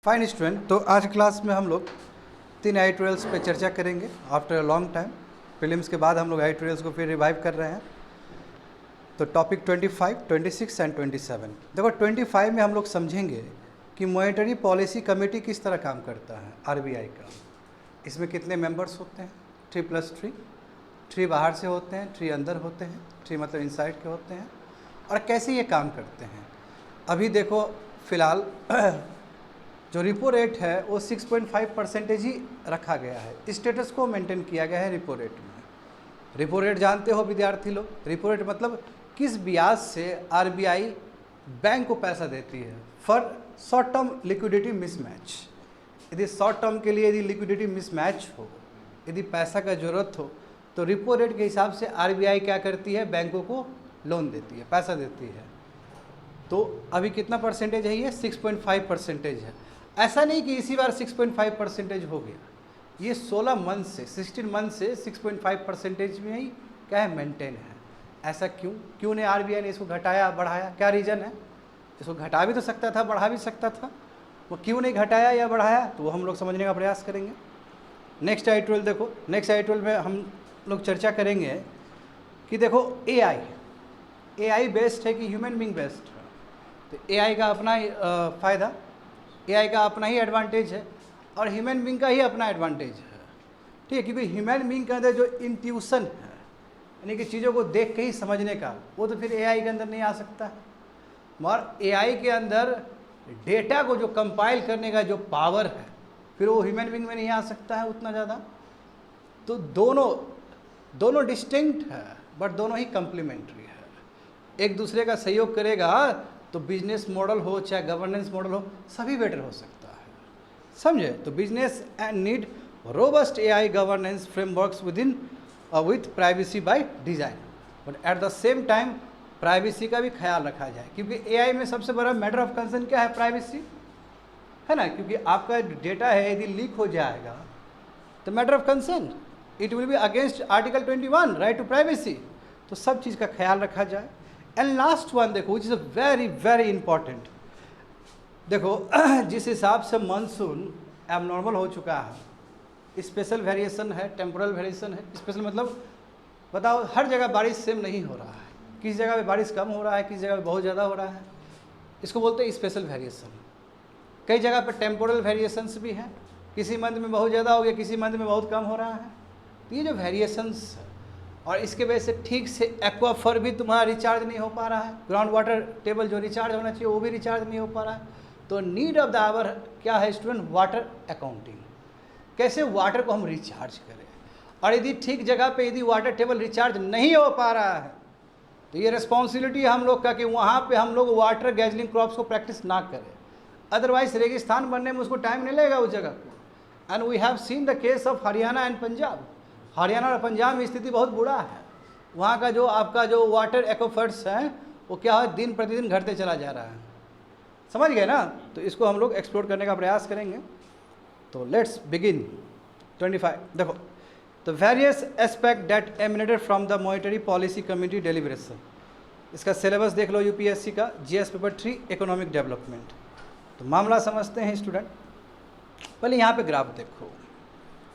Fine student, तो आज class में हम लोग 3 आई ट्वेल्व्स पे चर्चा करेंगे after a long time. Prelims के बाद हम लोग आई ट्वेल्व्स को फिर रिवाइव कर रहे हैं। तो टॉपिक 25, 26 एंड 27। देखो 25 में हम लोग समझेंगे कि मॉनेटरी पॉलिसी कमेटी किस तरह काम करता है आरबीआई का। इसमें कितने मेंबर्स होते हैं, 3+3। 3 बाहर से होते हैं, 3 अंदर होते हैं, 3 मतलब इनसाइड के होते हैं, और कैसे ये काम करते हैं। अभी देखो फ़िलहाल जो रिपो रेट है वो 6.5% ही रखा गया है, स्टेटस को मेंटेन किया गया है रिपो रेट में। रिपो रेट जानते हो विद्यार्थी लोग, रिपो रेट मतलब किस ब्याज से आरबीआई बैंक को पैसा देती है for short term liquidity mismatch. यदि शॉर्ट टर्म के लिए यदि लिक्विडिटी मिसमैच हो, यदि पैसा का ज़रूरत हो, तो रिपो रेट के हिसाब से आरबीआई क्या करती है, बैंकों को लोन देती है, पैसा देती है। तो अभी कितना परसेंटेज है, ये 6.5% है। ऐसा नहीं कि इसी बार 6.5% हो गया, ये 16 मंथ से 16 मंथ से 6.5% में ही क्या है, मेंटेन है। ऐसा क्यों नहीं आरबीआई ने इसको घटाया बढ़ाया, क्या रीज़न है? इसको घटा भी तो सकता था, बढ़ा भी सकता था, वो क्यों नहीं घटाया या बढ़ाया, तो वो हम लोग समझने का प्रयास करेंगे। नेक्स्ट आई 12 देखो, नेक्स्ट आई 12 में हम लोग चर्चा करेंगे कि देखो एआई बेस्ड है कि ह्यूमन बींग बेस्ड है। तो एआई का अपना फ़ायदा, एआई का अपना ही एडवांटेज है और ह्यूमन बींग का ही अपना एडवांटेज है, ठीक है। क्योंकि ह्यूमन बींग के अंदर जो इंट्यूशन है, यानी कि चीज़ों को देख के ही समझने का, वो तो फिर एआई के अंदर नहीं आ सकता। मगर एआई के अंदर डेटा को जो कंपाइल करने का जो पावर है, फिर वो ह्यूमन बींग में नहीं आ सकता है उतना ज़्यादा। तो दोनों डिस्टिंक्ट है, बट दोनों ही कम्प्लीमेंट्री है। एक दूसरे का सहयोग करेगा तो बिजनेस मॉडल हो चाहे गवर्नेंस मॉडल हो, सभी बेटर हो सकता है, समझे। तो business and need robust AI governance frameworks with privacy by design, but at the same time privacy का भी ख्याल रखा जाए, क्योंकि एआई में सबसे बड़ा मैटर ऑफ कंसर्न क्या है, प्राइवेसी है ना। क्योंकि आपका डेटा है यदि लीक हो जाएगा तो matter of concern, it will be against article 21 right to privacy. तो सब चीज़ का ख्याल रखा जाए। एंड लास्ट वन देखो, which is a very very important. देखो जिस हिसाब से मानसून एबनॉर्मल हो चुका है, स्पेशल वेरिएशन है, टेम्पोरल वेरिएशन है। स्पेशल मतलब बताओ, हर जगह बारिश सेम नहीं हो रहा है, किस जगह पे बारिश कम हो रहा है, किस जगह पे बहुत ज़्यादा हो रहा है, इसको बोलते हैं स्पेशल वेरिएशन। कई जगह पर टेम्पोरल वेरिएशंस भी हैं, किसी मंथ में बहुत ज़्यादा हो गया, किसी मंथ में बहुत कम हो रहा है। तो ये जो वेरिएशंस है, और इसके वजह से ठीक से एक्वाफर भी तुम्हारा रिचार्ज नहीं हो पा रहा है, ग्राउंड वाटर टेबल जो रिचार्ज होना चाहिए वो भी रिचार्ज नहीं हो पा रहा है। तो नीड ऑफ द आवर क्या है स्टूडेंट, वाटर अकाउंटिंग। कैसे वाटर को हम रिचार्ज करें, और यदि ठीक जगह पे यदि वाटर टेबल रिचार्ज नहीं हो पा रहा है, तो ये रिस्पॉन्सिबिलिटी है हम लोग का कि वहाँ पे हम लोग वाटर गैजलिंग क्रॉप्स को प्रैक्टिस ना करें। अदरवाइज रेगिस्तान बनने में उसको टाइम नहीं लगेगा उस जगह को। And we have seen the case of Haryana and Punjab. Haryana और पंजाब में स्थिति बहुत बुरा है। वहाँ का जो आपका जो वाटर एक्वाफर्स हैं वो क्या है, दिन प्रतिदिन घटते चला जा रहा है, समझ गए ना। तो इसको हम लोग एक्सप्लोर करने का प्रयास करेंगे। तो लेट्स बिगिन 25। देखो, the various aspect that emanated from the monetary policy committee deliberation. इसका सिलेबस देख लो यूपीएससी का, जीएस पेपर 3 इकोनॉमिक डेवलपमेंट। तो मामला समझते हैं स्टूडेंट। पहले यहाँ पे ग्राफ देखो,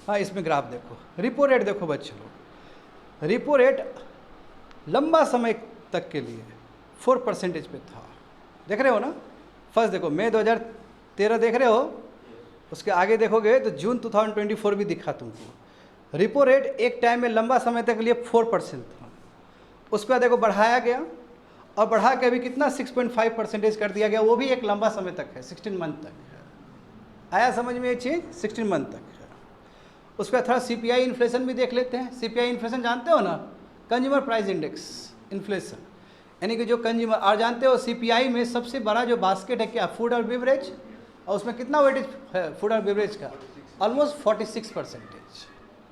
हाँ इसमें ग्राफ देखो, रिपो रेट देखो बच्चों लोग। रिपो रेट लंबा समय तक के लिए 4% पे था, देख रहे हो ना। फर्स्ट देखो मई 2013 देख रहे हो, उसके आगे देखोगे तो जून 2024 भी दिखा तुमको। रिपो रेट एक टाइम में लंबा समय तक के लिए 4% था, उसके बाद देखो बढ़ाया गया, और बढ़ा के अभी कितना 6.5% कर दिया गया, वो भी एक लंबा समय तक है, 16 मंथ तक है। आया समझ में ये चीज़, 16 मंथ तक है। उसके बाद थोड़ा सीपीआई इन्फ्लेशन भी देख लेते हैं। सीपीआई इन्फ्लेशन जानते हो ना, कंज्यूमर प्राइस इंडेक्स इन्फ्लेशन, यानी कि जो कंज्यूमर, और जानते हो सीपीआई में सबसे बड़ा जो बास्केट है क्या, फूड और बेवरेज, और उसमें कितना वेटेज है फूड और बेवरेज का, ऑलमोस्ट 46%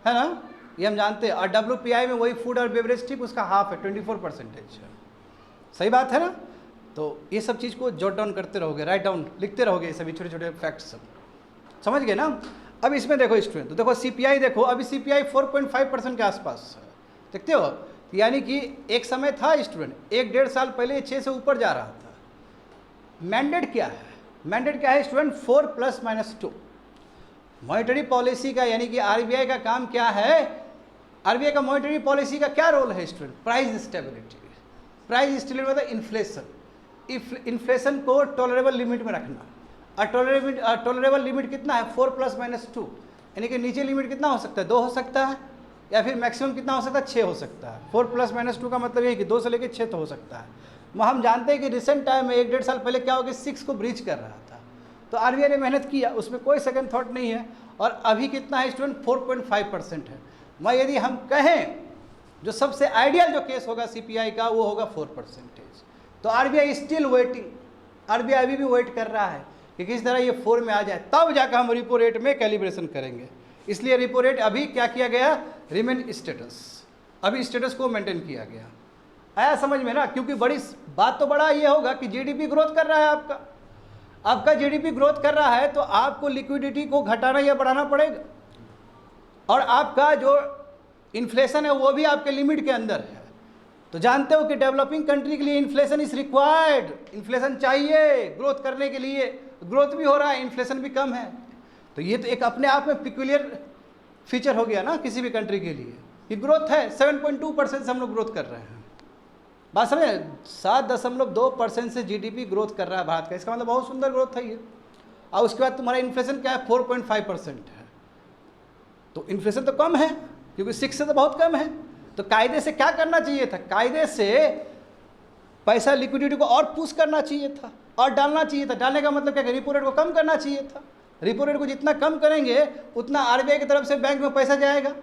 है ना, ये हम जानते हैं। और डब्ल्यूपीआई में वही फूड और बेवरेज ठीक उसका हाफ है, 24% है। सही बात है ना। तो ये सब चीज़ को जॉट डाउन करते रहोगे, राइट डाउन लिखते रहोगे, ये सभी छोटे छोटे फैक्ट्स सब, समझ गए ना। अब इसमें देखो स्टूडेंट, तो देखो सीपीआई देखो, अभी सीपीआई 4.5% के आसपास है, देखते हो। यानी कि एक समय था स्टूडेंट, 1-1.5 साल पहले 6 से ऊपर जा रहा था। मैंडेट क्या है, मैंडेट क्या है स्टूडेंट? 4+-2। मॉनेटरी पॉलिसी का यानी कि आरबीआई का काम क्या है? आरबीआई का मॉनेटरी पॉलिसी का क्या रोल है student? Price stability. Price stability मतलब इन्फ्लेशन, इन्फ्लेशन को टॉलरेबल लिमिट में रखना। और टॉलरेबल लिमिट कितना है? 4+-2, यानी कि नीचे लिमिट कितना हो सकता है? 2 हो सकता है, या फिर मैक्सिमम कितना हो सकता है? 6 हो सकता है। 4+-2 का मतलब ये है कि 2 से लेकर 6 तो हो सकता है। हम जानते हैं कि रिसेंट टाइम में 1-1.5 साल पहले क्या हो गया, 6 को ब्रीच कर रहा था, तो आरबीआई ने मेहनत किया, उसमें कोई सेकंड थॉट नहीं है। और अभी कितना है स्टूडेंट? 4.5% है। यदि हम कहें जो सबसे आइडियल जो केस होगा सीपीआई का, वो होगा 4%। तो आरबीआई स्टिल वेटिंग, आरबीआई अभी भी वेट कर रहा है कि किस तरह ये 4 में आ जाए, तब जाकर हम रिपो रेट में कैलिब्रेशन करेंगे। इसलिए रिपो रेट अभी क्या किया गया? रिमेन स्टेटस, अभी स्टेटस को मेंटेन किया गया। आया समझ में ना? क्योंकि बड़ी बात तो बड़ा ये होगा कि जीडीपी ग्रोथ कर रहा है, आपका जीडीपी ग्रोथ कर रहा है, तो आपको लिक्विडिटी को घटाना या बढ़ाना पड़ेगा। और आपका जो इन्फ्लेशन है वो भी आपके लिमिट के अंदर है। तो जानते हो कि डेवलपिंग कंट्री के लिए इन्फ्लेशन इज रिक्वायर्ड, इन्फ्लेशन चाहिए ग्रोथ करने के लिए। ग्रोथ भी हो रहा है, इन्फ्लेशन भी कम है, तो ये तो एक अपने आप में पिक्यूलियर फीचर हो गया ना किसी भी कंट्री के लिए कि ग्रोथ है। 7.2% से हम लोग ग्रोथ कर रहे हैं। बात समझे? 7.2% से जीडीपी ग्रोथ कर रहा है भारत का, इसका मतलब बहुत सुंदर ग्रोथ है ये। और उसके बाद तुम्हारा इन्फ्लेशन क्या है? 4.5% है। तो इन्फ्लेशन तो कम है, क्योंकि 6 से तो बहुत कम है। तो कायदे से क्या करना चाहिए था? कायदे से पैसा लिक्विडिटी को और पुश करना चाहिए था और डालना चाहिए था। डालने का मतलब क्या? रिपो रेट को कम करना चाहिए था। रिपो रेट को जितना कम करेंगे उतना आरबीआई की तरफ से बैंक में पैसा जाएगा,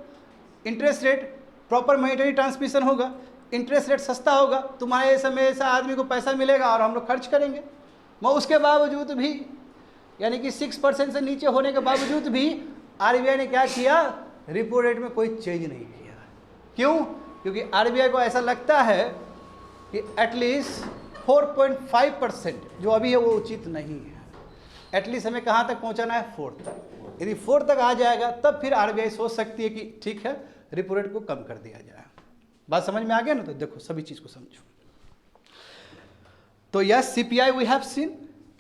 interest rate proper monetary transmission होगा, इंटरेस्ट रेट सस्ता होगा, तुम्हारे समय ऐसा आदमी को पैसा मिलेगा और हम लोग खर्च करेंगे। मगर उसके बावजूद भी, यानी कि 6% से नीचे होने के बावजूद भी आरबीआई ने क्या किया? रिपो रेट में कोई चेंज नहीं किया। क्यों? क्योंकि आरबीआई को ऐसा लगता है कि एटलीस्ट 4.5% जो अभी है वो उचित नहीं है। एटलीस्ट हमें कहाँ तक पहुँचाना है? 4 तक। यदि 4 तक आ जाएगा तब फिर आरबीआई सोच सकती है कि ठीक है रिपो रेट को कम कर दिया जाए। बात समझ में आ गया ना? तो देखो सभी चीज़ को समझो। तो yes, CPI we have seen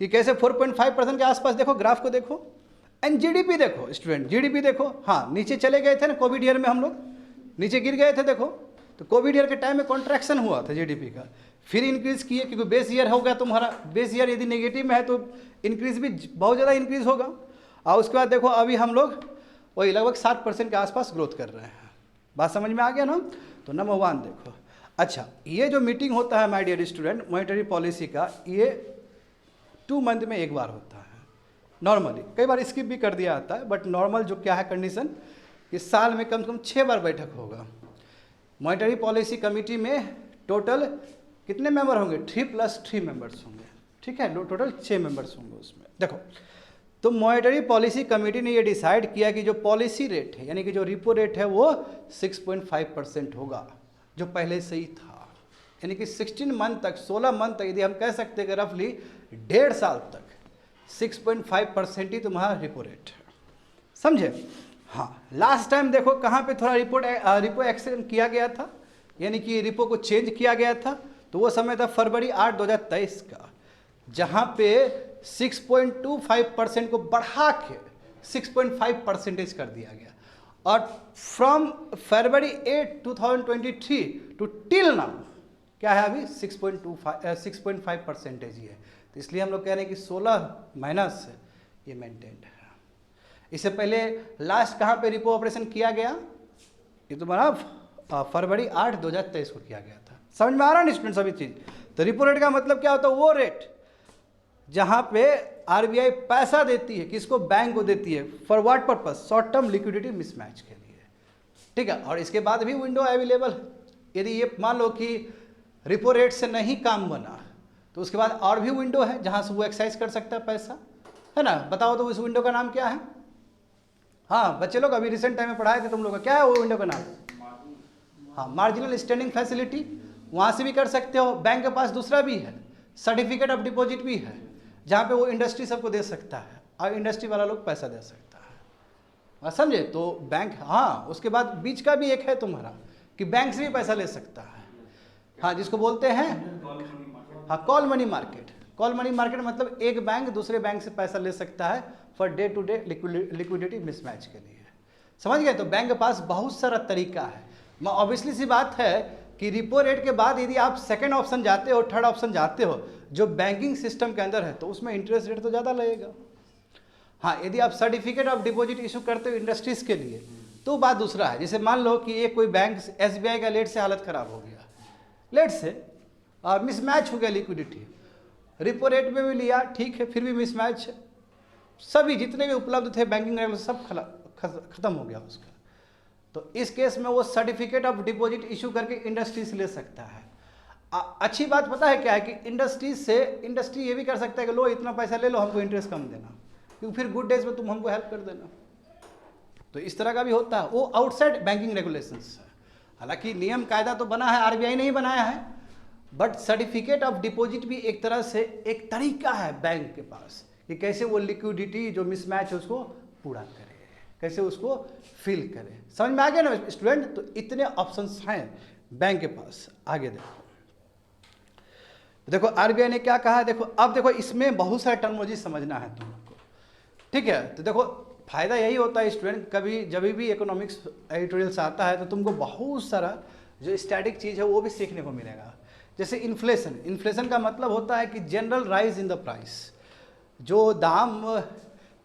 कि कैसे 4.5% के आसपास, देखो ग्राफ को देखो। एंड जीडीपी देखो स्टूडेंट, जीडीपी देखो, हाँ नीचे चले गए थे ना कोविड ईयर में, हम लोग नीचे गिर गए थे। देखो तो कोविड ईयर के टाइम में कॉन्ट्रैक्शन हुआ था जीडीपी का, फिर इंक्रीज किए क्योंकि बेस ईयर हो गया तुम्हारा। बेस ईयर यदि नेगेटिव में है तो इंक्रीज भी बहुत ज़्यादा इंक्रीज होगा। और उसके बाद देखो अभी हम लोग वही लगभग 7% के आसपास ग्रोथ कर रहे हैं। बात समझ में आ गया ना? तो नंबर 1 देखो। अच्छा, ये जो मीटिंग होता है my dear student monetary policy का, ये 2 मंथ में एक बार होता है नॉर्मली। कई बार स्किप भी कर दिया जाता है, बट नॉर्मल जो क्या है कंडीशन, इस साल में कम से कम 6 बार बैठक होगा। मॉनेटरी पॉलिसी कमेटी में टोटल कितने मेंबर होंगे? 3+3 मेंबर्स होंगे, ठीक है, टोटल 6 मेंबर्स होंगे उसमें। देखो तो मॉनेटरी पॉलिसी कमेटी ने ये डिसाइड किया कि जो पॉलिसी रेट है यानी कि जो रिपो रेट है वो 6.5% होगा, जो पहले से ही था। यानी कि 16 मंथ तक, 16 मंथ तक, यदि हम कह सकते हैं कि रफली 1.5 साल तक 6.5% ही तुम्हारा रिपो रेट है। समझे? हाँ, लास्ट टाइम देखो कहाँ पे थोड़ा रिपो एक्शन किया गया था, यानी कि रिपो को चेंज किया गया था, तो वो समय था फरवरी 8, 2023 का, जहाँ पे 6.25% को बढ़ा के 6.5% कर दिया गया। और from February 8, 2023 to till now क्या है? अभी 6.5% ही है। तो इसलिए हम लोग कह रहे हैं कि 16 महीना से ये मेंटेन्ड है। इससे पहले लास्ट कहाँ पे रिपो ऑपरेशन किया गया? ये तुम्हारा फरवरी 8, 2023 को किया गया था। समझ में आ रहा है स्टूडेंट सभी चीज़? तो रिपो रेट का मतलब क्या होता है? वो रेट जहाँ पे आरबीआई पैसा देती है, किसको? बैंक को देती है। For what purpose? Short term liquidity mismatch के लिए, ठीक है। और इसके बाद भी विंडो अवेलेबल है। यदि ये मान लो कि रिपो रेट से नहीं काम बना तो उसके बाद और भी विंडो है जहाँ से वो एक्सरसाइज कर सकता है पैसा, है ना? बताओ तो उस विंडो का नाम क्या है? हाँ बच्चे लोग अभी रिसेंट टाइम में पढ़ाए थे तुम लोग, क्या है वो विंडो का नाम? हाँ, मार्जिनल स्टैंडिंग फैसिलिटी, वहाँ से भी कर सकते हो। बैंक के पास दूसरा भी है, सर्टिफिकेट ऑफ डिपॉजिट भी है, जहाँ पे वो इंडस्ट्री सबको दे सकता है और इंडस्ट्री वाला लोग पैसा दे सकता है। समझे? तो बैंक, हाँ उसके बाद बीच का भी एक है तुम्हारा कि बैंक से भी पैसा ले सकता है, हाँ जिसको बोलते हैं हाँ call money market. Call money market मतलब एक बैंक दूसरे बैंक से पैसा ले सकता है for day to day liquidity mismatch के लिए। समझ गए? तो बैंक के पास बहुत सारा तरीका है। ऑब्वियसली सी बात है कि रिपो रेट के बाद यदि आप सेकंड ऑप्शन जाते हो, थर्ड ऑप्शन जाते हो जो बैंकिंग सिस्टम के अंदर है, तो उसमें इंटरेस्ट रेट तो ज़्यादा लगेगा। हाँ, यदि आप सर्टिफिकेट ऑफ डिपॉजिट इशू करते हो इंडस्ट्रीज के लिए तो बात दूसरा है। जैसे मान लो कि एक कोई बैंक SBI का लेट से हालत ख़राब हो गया, लेट से मिसमैच हो गया लिक्विडिटी, रिपो रेट में भी लिया ठीक है, फिर भी मिसमैच, सभी जितने भी उपलब्ध थे बैंकिंग रेट सब खत्म हो गया उसका। तो इस केस में वो सर्टिफिकेट ऑफ डिपॉजिट इशू करके इंडस्ट्री से ले सकता है। अच्छी बात पता है क्या है कि इंडस्ट्री ये भी कर सकता है कि लो इतना पैसा ले लो, हमको इंटरेस्ट कम देना, क्योंकि फिर गुड डेज में तुम हमको हेल्प कर देना। तो इस तरह का भी होता है, वो आउटसाइड बैंकिंग रेगुलेशंस है। हालांकि नियम कायदा तो बना है, RBI नहीं बनाया है, बट सर्टिफिकेट ऑफ डिपॉजिट भी एक तरह से एक तरीका है बैंक के पास कि कैसे वो लिक्विडिटी जो मिसमैच है उसको पूरा करे, कैसे उसको फिल करे। समझ में आ गया ना स्टूडेंट? तो इतने ऑप्शंस हैं बैंक के पास। आगे देखो RBI ने क्या कहा, देखो अब देखो इसमें बहुत सारे टर्मिनोलॉजी समझना है तुमको, ठीक है? तो देखो फायदा यही होता है स्टूडेंट, कभी जब भी इकोनॉमिक्स एडिटोरियल्स आता है तो तुमको बहुत सारा जो स्टैटिक चीज़ है वो भी सीखने को मिलेगा। जैसे इन्फ्लेशन का मतलब होता है कि general rise in the price, जो दाम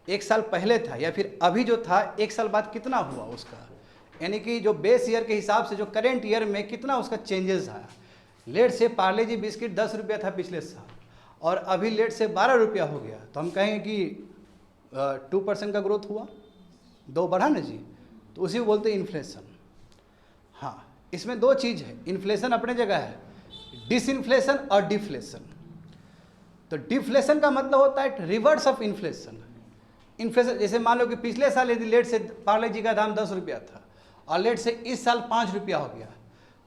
एक साल पहले था या फिर अभी जो था एक साल बाद कितना हुआ उसका, यानी कि जो बेस ईयर के हिसाब से जो करेंट ईयर में कितना उसका चेंजेस आया। लेट से पार्ले जी बिस्किट 10 रुपया था पिछले साल और अभी लेट से 12 रुपया हो गया, तो हम कहेंगे कि 2% का ग्रोथ हुआ, 2 बढ़ा ना जी, तो उसी को बोलते हैं इन्फ्लेशन। हाँ, इसमें दो चीज़ है, इन्फ्लेशन अपने जगह है, डिसइन्फ्लेशन और डिफ्लेशन। तो डिफ्लेशन का मतलब होता है रिवर्स ऑफ इन्फ्लेशन। इन्फ्लेशन जैसे मान लो कि पिछले साल यदि लेट से पार्ले जी का दाम 10 रुपया था और लेट से इस साल 5 रुपया हो गया,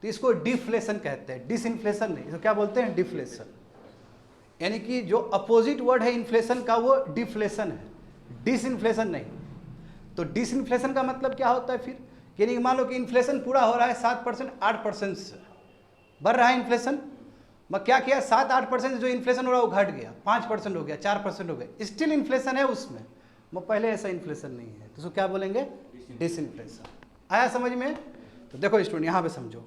तो इसको डिफ्लेशन कहते हैं, डिसइन्फ्लेशन नहीं। तो क्या बोलते हैं? डिफ्लेशन। यानी कि जो अपोजिट वर्ड है इन्फ्लेशन का वो डिफ्लेशन है, डिसइन्फ्लेशन नहीं। तो डिसइन्फ्लेशन का मतलब क्या होता है फिर? यानी मान लो कि इन्फ्लेशन पूरा हो रहा है 7%, 8% से बढ़ रहा है इन्फ्लेशन, मैं क्या किया 7-8% जो इन्फ्लेशन हो रहा है वो घट गया, 5% हो गया, 4% हो गया, स्टिल इन्फ्लेशन है उसमें, वो पहले ऐसा इन्फ्लेशन नहीं है, तो उसको क्या बोलेंगे? डिसइन्फ्लेशन। आया समझ में? तो देखो स्टूडेंट यहाँ पे समझो,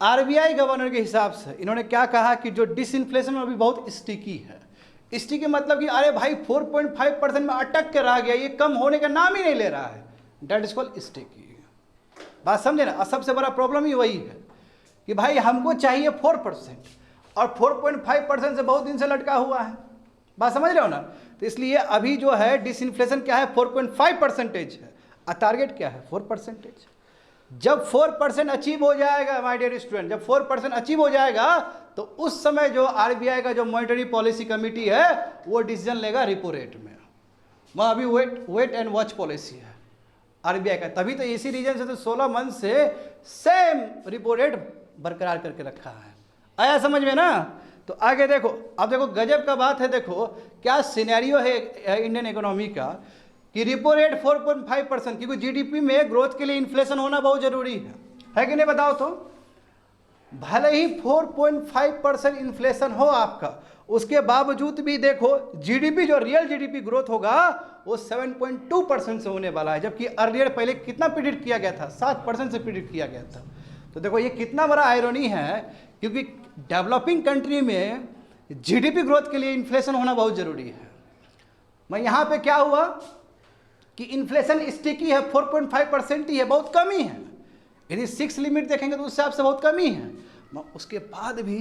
RBI गवर्नर के हिसाब से इन्होंने क्या कहा कि जो डिसइन्फ्लेशन अभी बहुत स्टिकी है। स्टिकी मतलब कि अरे भाई 4.5% में अटक के रह गया, ये कम होने का नाम ही नहीं ले रहा है, डेट इज कॉल्ड स्टिकी। बात समझे ना? सबसे बड़ा प्रॉब्लम ही वही है कि भाई हमको चाहिए 4% और 4.5% से बहुत दिन से लटका हुआ है। बात समझ रहे हो ना? तो इसलिए अभी जो है डिसइन्फ्लेशन क्या है? 4.5% है और टारगेट क्या है? 4%। जब 4% अचीव हो जाएगा माय डियर स्टूडेंट, जब 4% अचीव हो जाएगा तो उस समय जो RBI का जो मॉनेटरी पॉलिसी कमेटी है वो डिसीजन लेगा रिपो रेट में। वहाँ अभी वेट एंड वॉच पॉलिसी है RBI का, तभी तो इसी रीजन से तो 16 मंथ से सेम रिपो रेट बरकरार करके रखा है। आया समझ में ना? तो आगे देखो, अब देखो गजब का बात है, देखो क्या सिनेरियो है इंडियन इकोनॉमी का कि रिपो रेट 4.5%, क्योंकि GDP में ग्रोथ के लिए इन्फ्लेशन होना बहुत जरूरी है कि नहीं? बताओ तो, भले ही 4.5% इन्फ्लेशन हो आपका, उसके बावजूद भी देखो GDP जो रियल GDP ग्रोथ होगा वो 7.2% से होने वाला है, जबकि अर्लियर पहले कितना प्रिडिक्ट किया गया था? 7% से प्रिडिक्ट किया गया था। तो देखो ये कितना बड़ा आयरनी है, क्योंकि डेवलपिंग कंट्री में GDP ग्रोथ के लिए इन्फ्लेशन होना बहुत जरूरी है। मैं यहाँ पे क्या हुआ कि इन्फ्लेशन स्टिकी है, 4.5% ही है, बहुत कमी है। यदि 6 लिमिट देखेंगे तो उससे आपसे बहुत कमी है, उसके बाद भी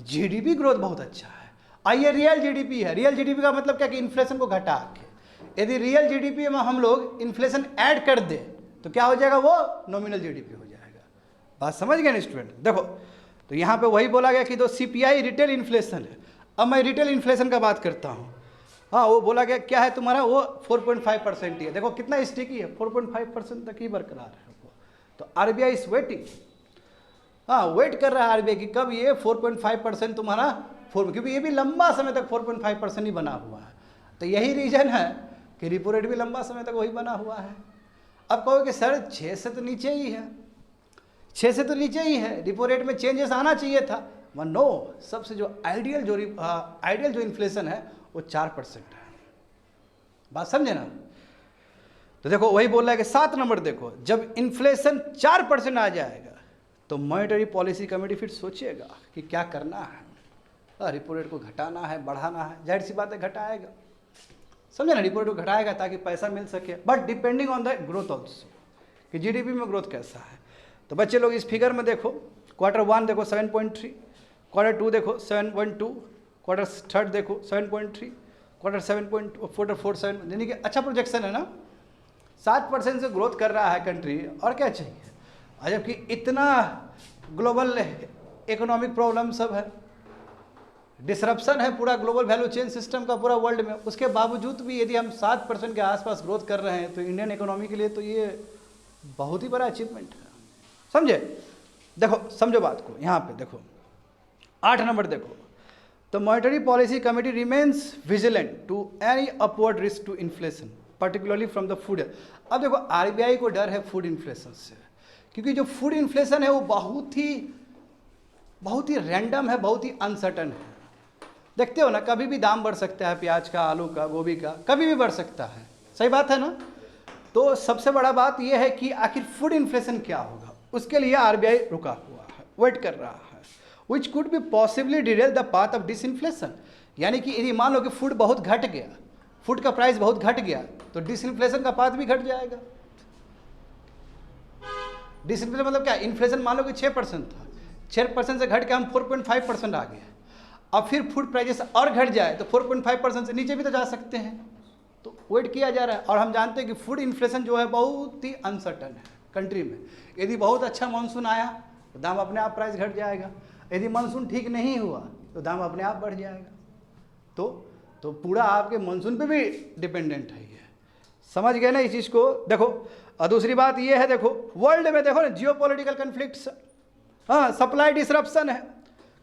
GDP ग्रोथ बहुत अच्छा है। आइए रियल GDP है, रियल GDP का मतलब क्या कि इन्फ्लेशन को घटा के, यदि रियल GDP में हम लोग इन्फ्लेशन ऐड कर दे तो क्या हो जाएगा? वो नॉमिनल GDP हो जाएगा। बात समझ गए ना स्टूडेंट? देखो तो यहाँ पे वही बोला गया कि जो CPI रिटेल इन्फ्लेशन है। अब मैं रिटेल इन्फ्लेशन का बात करता हूँ। हाँ, वो बोला गया क्या है तुम्हारा? वो 4.5% ही है। देखो कितना स्टिकी है, 4.5% तक ही बरकरार है। तो RBI इज वेटिंग, हाँ वेट कर रहा है RBI कि कब ये 4.5% तुम्हारा क्योंकि ये भी लंबा समय तक 4.5% ही बना हुआ है। तो यही रीजन है कि रिपो रेट भी लंबा समय तक वही बना हुआ है। अब कहो कि सर 6 से तो नीचे ही है, 6 से तो नीचे ही है, रिपो रेट में चेंजेस आना चाहिए था। नो, सबसे जो आइडियल जो इन्फ्लेशन है वो 4% है। बात समझे ना? तो देखो वही बोल रहा है कि 7 नंबर देखो, जब इन्फ्लेशन 4% आ जाएगा तो मॉनेटरी पॉलिसी कमेटी फिर सोचेगा कि क्या करना है, रिपो रेट को घटाना है, बढ़ाना है। जाहिर सी बात है घटाएगा, समझे ना? रिपो रेट को घटाएगा ताकि पैसा मिल सके, but depending on the growth also, कि जीडीपी में ग्रोथ कैसा है। तो बच्चे लोग इस फिगर में देखो, Q1 देखो 7.3, Q2 देखो 7.2, Q3 देखो 7.3, Q4 7, यानी कि अच्छा प्रोजेक्शन है ना। 7% से ग्रोथ कर रहा है कंट्री, और क्या चाहिए? जबकि इतना ग्लोबल इकोनॉमिक प्रॉब्लम सब है, डिसरप्शन है पूरा ग्लोबल वैल्यू चेन सिस्टम का पूरा वर्ल्ड में, उसके बावजूद भी यदि हम 7% के आसपास ग्रोथ कर रहे हैं तो इंडियन इकोनॉमी के लिए तो ये बहुत ही बड़ा अचीवमेंट है, समझे? देखो समझो बात को, यहाँ पे देखो 8 नंबर देखो, तो monetary policy committee remains vigilant to any upward risk to inflation particularly from the food. अब देखो आरबीआई को डर है फूड इन्फ्लेशन से, क्योंकि जो फूड इन्फ्लेशन है वो बहुत ही रैंडम है, बहुत ही अनसर्टन है। देखते हो ना, कभी भी दाम बढ़ सकता है, प्याज का, आलू का, गोभी का, कभी भी बढ़ सकता है, सही बात है ना? तो सबसे बड़ा बात यह है कि आखिर फूड इन्फ्लेशन क्या होगा, उसके लिए आरबीआई रुका हुआ है, वेट कर रहा है, which could be possibly Daryl the path of disinflation. यानी कि यदि मान लो कि फूड बहुत घट गया, फूड का प्राइस बहुत घट गया, तो डिसइन्फ्लेशन का पाथ भी घट जाएगा। डिसइन्फ्लेशन मतलब क्या? इन्फ्लेशन मान लो कि 6% था, 6% से घट के हम 4.5% आ गए, अब फिर फूड प्राइजेस और घट जाए तो 4.5% से नीचे भी तो जा सकते हैं, तो वेट किया जा रहा है। और हम जानते हैं कि फूड इन्फ्लेशन जो है बहुत ही अनसर्टन है कंट्री में। यदि बहुत अच्छा मानसून आया तो दाम अपने आप प्राइस घट जाएगा, यदि मानसून ठीक नहीं हुआ तो दाम अपने आप बढ़ जाएगा। तो पूरा आपके मानसून पे भी डिपेंडेंट है ये, समझ गए ना इस चीज़ को? देखो, और दूसरी बात ये है, देखो वर्ल्ड में देखो ना जियोपॉलिटिकल कन्फ्लिक्ट्स, हाँ, सप्लाई डिसरप्शन है,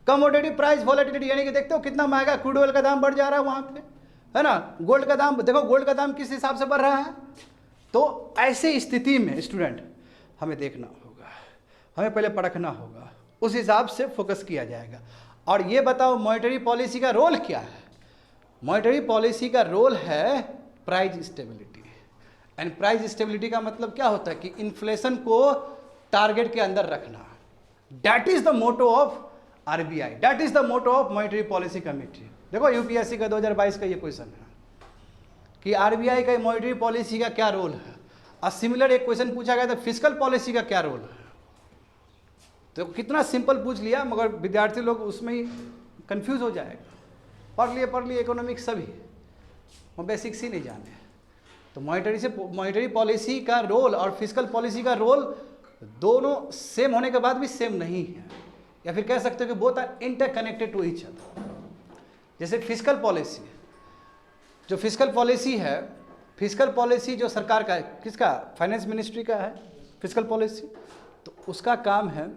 कमोडिटी प्राइस वॉलेटिलिटी, यानी कि देखते हो कितना महंगा क्रूड ऑयल का दाम बढ़ जा रहा है वहाँ पे, है ना? गोल्ड का दाम देखो, गोल्ड का दाम किस हिसाब से बढ़ रहा है। तो ऐसी स्थिति में स्टूडेंट हमें देखना होगा, हमें पहले परखना होगा, उस हिसाब से फोकस किया जाएगा। और ये बताओ मॉनेटरी पॉलिसी का रोल क्या है? मॉनेटरी पॉलिसी का रोल है price stability, and price stability का मतलब क्या होता है कि इन्फ्लेशन को टारगेट के अंदर रखना। That is the motto of RBI, that is the motto of monetary policy committee. देखो यूपीएससी का 2022 का ये क्वेश्चन है कि आरबीआई का मॉनेटरी पॉलिसी का क्या रोल है, और सिमिलर एक क्वेश्चन पूछा गया था फिस्कल पॉलिसी का क्या रोल है। तो कितना सिंपल पूछ लिया, मगर विद्यार्थी लोग उसमें ही कंफ्यूज हो जाएगा। पढ़ लिए इकोनॉमिक्स सभी, वो बेसिक्स ही नहीं जाने। तो मॉनेटरी पॉलिसी का रोल और फिस्कल पॉलिसी का रोल दोनों सेम होने के बाद भी सेम नहीं है, या फिर कह सकते हो कि both are interconnected to each other. जैसे फिस्कल पॉलिसी, जो फिस्कल पॉलिसी है, फिस्कल पॉलिसी जो सरकार का है, किसका? फाइनेंस मिनिस्ट्री का है फिस्कल पॉलिसी। तो उसका काम है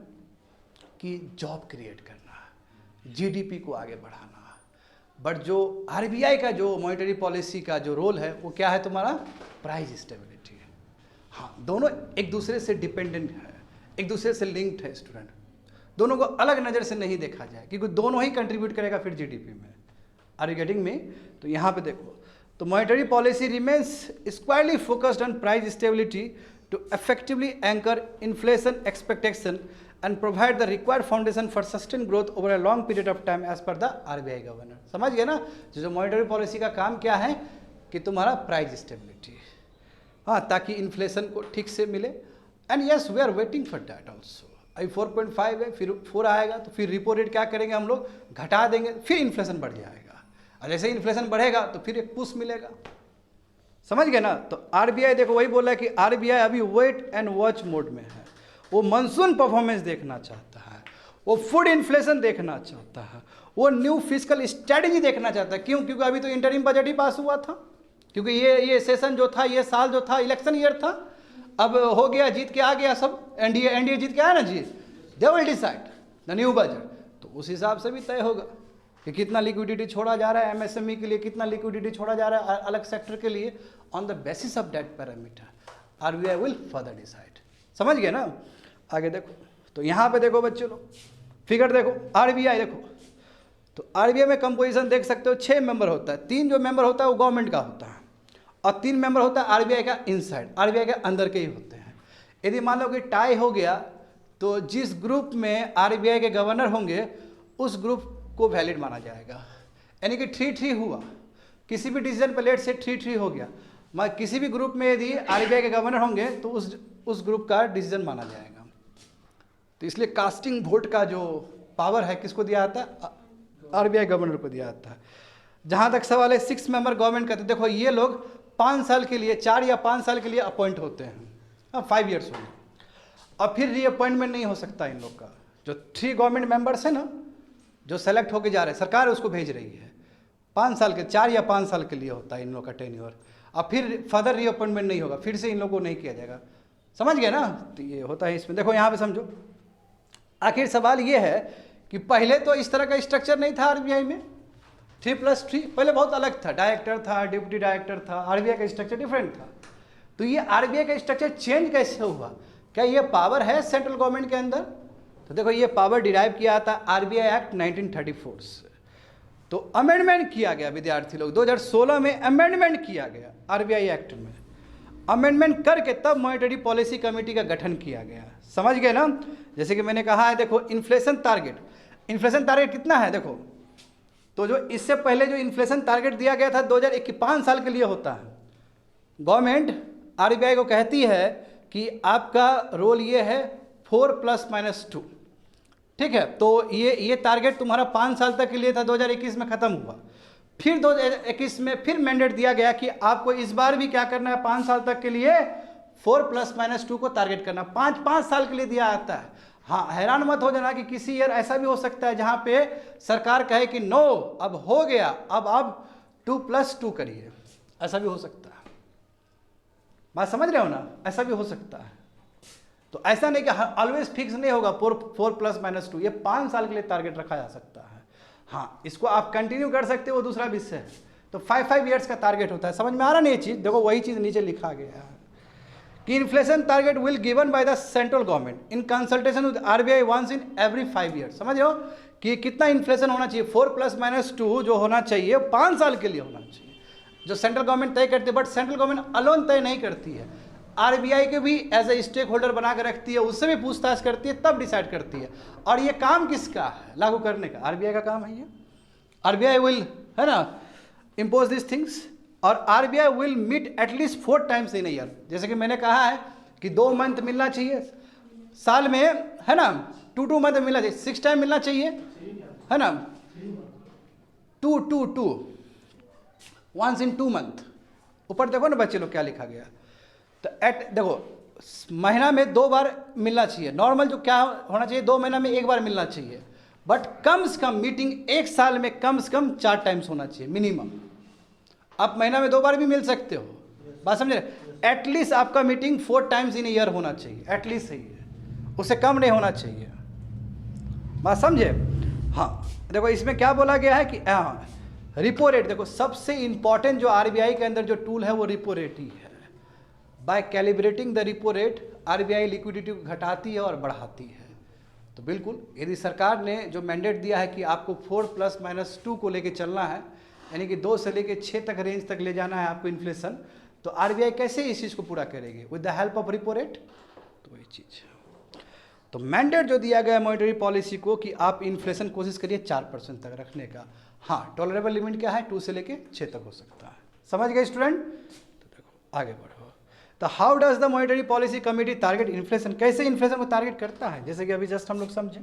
कि जॉब क्रिएट करना, जीडीपी को आगे बढ़ाना। बट जो आरबीआई का जो मॉनेटरी पॉलिसी का जो रोल है वो क्या है तुम्हारा? प्राइस स्टेबिलिटी है। हाँ, दोनों एक दूसरे से डिपेंडेंट है, एक दूसरे से लिंक्ड है स्टूडेंट। दोनों को अलग नज़र से नहीं देखा जाए, क्योंकि दोनों ही कंट्रीब्यूट करेगा फिर जीडीपी में। Are you getting me? तो यहाँ पे देखो, तो monetary policy remains squarely focused on price stability to effectively anchor inflation expectation and provide the required foundation for sustained growth over a long period of time as per the RBI governor। समझ गए ना? जो monetary policy का काम क्या है कि तुम्हारा प्राइस स्टेबिलिटी, हाँ, ताकि इन्फ्लेशन को ठीक से मिले। And yes, we are waiting for that also. अभी 4.5 है, फिर 4 आएगा तो फिर रिपो रेट क्या करेंगे हम लोग? घटा देंगे, फिर इन्फ्लेशन बढ़ जाएगा, और जैसे ही इन्फ्लेशन बढ़ेगा तो फिर एक पुश मिलेगा। समझ गए ना? तो आरबीआई देखो वही बोल रहा है कि आरबीआई अभी वेट एंड वॉच मोड में है। वो मानसून परफॉर्मेंस देखना चाहता है, वो फूड इन्फ्लेशन देखना चाहता है, वो न्यू फिस्कल स्ट्रेटजी देखना चाहता है। क्यों? क्योंकि अभी तो इंटरिम बजट ही पास हुआ था, क्योंकि ये सेशन जो था, ये साल जो था इलेक्शन ईयर था। अब हो गया, जीत के आ गया सब, एनडीए जीत के आया ना जी, they will decide the new budget. तो उस हिसाब से भी तय होगा कि कितना लिक्विडिटी छोड़ा जा रहा है एमएसएमई के लिए, कितना लिक्विडिटी छोड़ा जा रहा है अलग सेक्टर के लिए। On the basis of that parameter RBI will further decide. समझ गए ना? आगे देखो, तो यहाँ पे देखो बच्चों लोग, फिगर देखो, आरबीआई देखो, तो आरबीआई में कंपोजिशन देख सकते हो 6 मेंबर होता है, 3 जो मेंबर होता है वो गवर्नमेंट का होता है और 3 मेंबर होता है आरबीआई का इनसाइड, आरबीआई के अंदर के ही होते हैं। यदि मान लो कि टाई हो गया तो जिस ग्रुप में आरबीआई के गवर्नर होंगे उस ग्रुप को वैलिड माना जाएगा। यानी कि 3-3 हुआ, किसी भी डिसीजन पर लेट से 3-3 हो गया, मगर किसी भी ग्रुप में यदि आरबीआई के गवर्नर होंगे तो उस ग्रुप का डिसीजन माना जाएगा। तो इसलिए कास्टिंग वोट का जो पावर है किसको दिया जाता है? आरबीआई गवर्नर को दिया जाता है। जहाँ तक सवाल है 6 मेंबर गवर्नमेंट का, तो देखो ये लोग 5 साल के लिए, 4 या 5 साल के लिए अपॉइंट होते हैं, 5 ईयर्स होंगे और फिर रीअपॉइंटमेंट नहीं हो सकता इन लोग का। जो 3 गवर्नमेंट मेंबर्स हैं ना, जो सेलेक्ट होके जा रहे हैं, सरकार उसको भेज रही है, 5 साल के, 4 या 5 साल के लिए होता है इन लोग का टेन्योर, और फिर फर्दर रीअपॉइंटमेंट नहीं होगा, फिर से इन लोगों को नहीं किया जाएगा। समझ गए ना? तो ये होता है इसमें। देखो यहाँ पे समझो, आखिर सवाल ये है कि पहले तो इस तरह का स्ट्रक्चर नहीं था आरबीआई में, 3+3 पहले बहुत अलग था, डायरेक्टर था, डिप्टी डायरेक्टर था, आरबीआई का स्ट्रक्चर डिफरेंट था। तो ये आरबीआई का स्ट्रक्चर चेंज कैसे हुआ? क्या ये पावर है सेंट्रल गवर्नमेंट के अंदर? तो देखो ये पावर डिराइव किया था आरबीआई एक्ट 1934 से। तो अमेंडमेंट किया गया विद्यार्थी लोग, 2016 में अमेंडमेंट किया गया आरबीआई एक्ट में। अमेंडमेंट करके तब मॉनेटरी पॉलिसी कमेटी का गठन किया गया। समझ गए ना? जैसे कि मैंने कहा है, देखो इन्फ्लेशन टारगेट, इन्फ्लेशन टारगेट कितना है देखो, तो जो इससे पहले जो इन्फ्लेशन टारगेट दिया गया था 2021, 5 साल के लिए होता है। गवर्नमेंट आरबीआई को कहती है कि आपका रोल ये है 4+-2, ठीक है। तो ये टारगेट तुम्हारा 5 साल तक के लिए था, 2021 में ख़त्म हुआ। फिर 2021 में फिर मैंडेट दिया गया कि आपको इस बार भी क्या करना है, 5 साल तक के लिए 4+-2 को टारगेट करना, 5 साल के लिए दिया जाता है। हाँ, हैरान मत हो जाना कि किसी ईयर ऐसा भी हो सकता है जहाँ पे सरकार कहे कि नो अब हो गया, अब आप 2+2 करिए, ऐसा भी हो सकता है। बात समझ रहे हो ना? ऐसा भी हो सकता है। तो ऐसा नहीं कि ऑलवेज फिक्स नहीं होगा 4+-2, ये 5 साल के लिए टारगेट रखा जा सकता है। हाँ, इसको आप कंटिन्यू कर सकते हो, वो दूसरा विषय है। तो 5 ईयर्स का टारगेट होता है। समझ में आ रहा नहीं ये चीज़? देखो वही चीज़ नीचे लिखा गया है कि inflation target will given by the central government in consultation with RBI once in every 5 years. समझ रहे हो कि कितना इन्फ्लेशन होना चाहिए? 4+-2 जो होना चाहिए 5 साल के लिए होना चाहिए, जो सेंट्रल गवर्नमेंट तय करती है। बट सेंट्रल गवर्नमेंट अलोन तय नहीं करती है, आरबीआई के भी एज ए स्टेक होल्डर बना कर रखती है, उससे भी पूछताछ करती है, तब डिसाइड करती है। और ये काम किसका है लागू करने का? आरबीआई का काम है ये। आरबीआई विल, है ना, इम्पोज दिस थिंग्स, और RBI will meet at least 4 times in year. जैसे कि मैंने कहा है कि 2 मंथ मिलना चाहिए साल में, है ना, 2 मंथ मिलना चाहिए, 6 टाइम मिलना चाहिए, है ना, 2 वंस इन 2 मंथ। ऊपर देखो ना बच्चे लोग क्या लिखा गया। तो देखो महीना में 2 बार मिलना चाहिए, नॉर्मल जो क्या होना चाहिए 2 महीना में 1 बार मिलना चाहिए, बट कम से कम मीटिंग 1 साल में कम से कम 4 टाइम्स होना चाहिए मिनिमम। आप महीना में 2 बार भी मिल सकते हो, बात समझ रहे? एटलीस्ट आपका मीटिंग 4 टाइम्स इन ईयर होना चाहिए, एटलीस्ट सही है, उससे कम नहीं होना चाहिए। बात समझे? हाँ, देखो इसमें क्या बोला गया है कि हाँ, रिपो रेट, देखो सबसे इंपॉर्टेंट जो आरबीआई के अंदर जो टूल है वो रिपो रेट ही है। By calibrating the repo rate RBI liquidity को घटाती है और बढ़ाती है। तो बिल्कुल यदि सरकार ने जो मैंडेट दिया है कि आपको 4+-2 को लेके चलना है, यानी कि 2 से लेके 6 तक रेंज तक ले जाना है आपको इन्फ्लेशन, तो आरबीआई कैसे इस चीज़ को पूरा करेगी? With the help of repo rate. तो वही चीज़ है। तो मैंडेट जो दिया गया है मॉनेटरी पॉलिसी को कि आप इन्फ्लेशन कोशिश करिए 4% तक रखने का। हाँ, टॉलरेबल लिमिट क्या है? 2 से लेके 6 तक हो सकता है। समझ गए स्टूडेंट? तो देखो आगे बढ़ो। तो how does the monetary policy committee target inflation? कैसे इन्फ्लेशन को टारगेट करता है? जैसे कि अभी जस्ट हम लोग समझे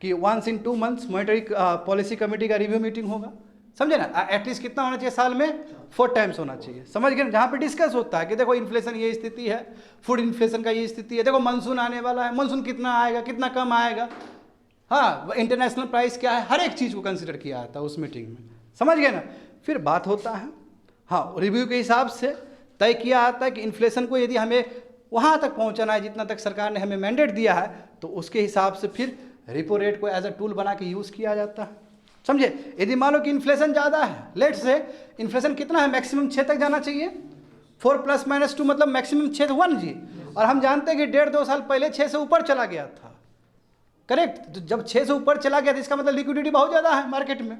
कि once in 2 months monetary policy committee का रिव्यू मीटिंग होगा। समझे ना? एटलीस्ट कितना होना चाहिए साल में? 4 टाइम्स होना चाहिए। समझ गए? जहाँ पे डिस्कस होता है कि देखो इन्फ्लेशन ये स्थिति है, फूड इन्फ्लेशन का ये स्थिति है, देखो मानसून आने वाला है, मानसून कितना आएगा, कितना कम आएगा, हाँ इंटरनेशनल प्राइस क्या है, हर एक चीज़ को कंसिडर किया जाता है उस मीटिंग में। समझ गए ना? फिर बात होता है, हाँ रिव्यू के हिसाब से तय किया जाता है कि इन्फ्लेशन को यदि हमें वहाँ तक पहुँचाना है जितना तक सरकार ने हमें मैंडेट दिया है, तो उसके हिसाब से फिर रिपो रेट को एज अ टूल बना के यूज़ किया जाता है। समझे? यदि मान लो कि इन्फ्लेशन ज़्यादा है, लेट से इन्फ्लेशन कितना है, मैक्सिमम 6 तक जाना चाहिए, 4+-2 मतलब मैक्सिमम 6 हुआ ना जी। और हम जानते हैं कि 1.5-2 साल पहले 6 से ऊपर चला गया था। करेक्ट। तो जब 6 से ऊपर चला गया तो इसका मतलब लिक्विडिटी बहुत ज़्यादा है मार्केट में,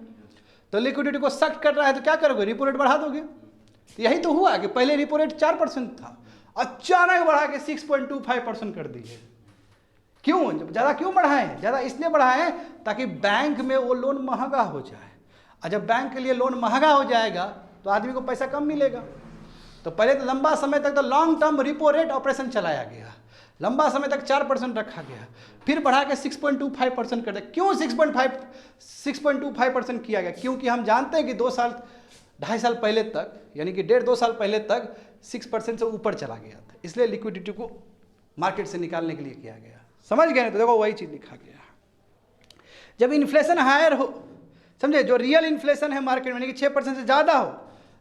तो लिक्विडिटी को सख्त कर रहा है, तो क्या करोगे, रिपो रेट बढ़ा दोगे। तो यही तो हुआ कि पहले रिपो रेट 4% था, अचानक बढ़ा के 6.25% कर दिए। क्यों, ज़्यादा क्यों बढ़ाएं, ज़्यादा इसलिए बढ़ाएं ताकि बैंक में वो लोन महंगा हो जाए, और जब बैंक के लिए लोन महंगा हो जाएगा तो आदमी को पैसा कम मिलेगा। तो पहले तो लंबा समय तक तो long term repo rate operation चलाया गया, लंबा समय तक 4% रखा गया, फिर बढ़ा के 6.25% कर दिया। क्यों 6.25% किया गया, क्योंकि हम जानते हैं कि 2 साल 2.5 साल पहले तक, यानी कि 1.5-2 साल पहले तक 6% से ऊपर चला गया था, इसलिए लिक्विडिटी को मार्केट से निकालने के लिए किया गया। समझ गए, तो देखो वही चीज़ लिखा गया। जब इन्फ्लेशन हायर हो, समझे, जो रियल इन्फ्लेशन है मार्केट में, यानी कि 6% से ज़्यादा हो,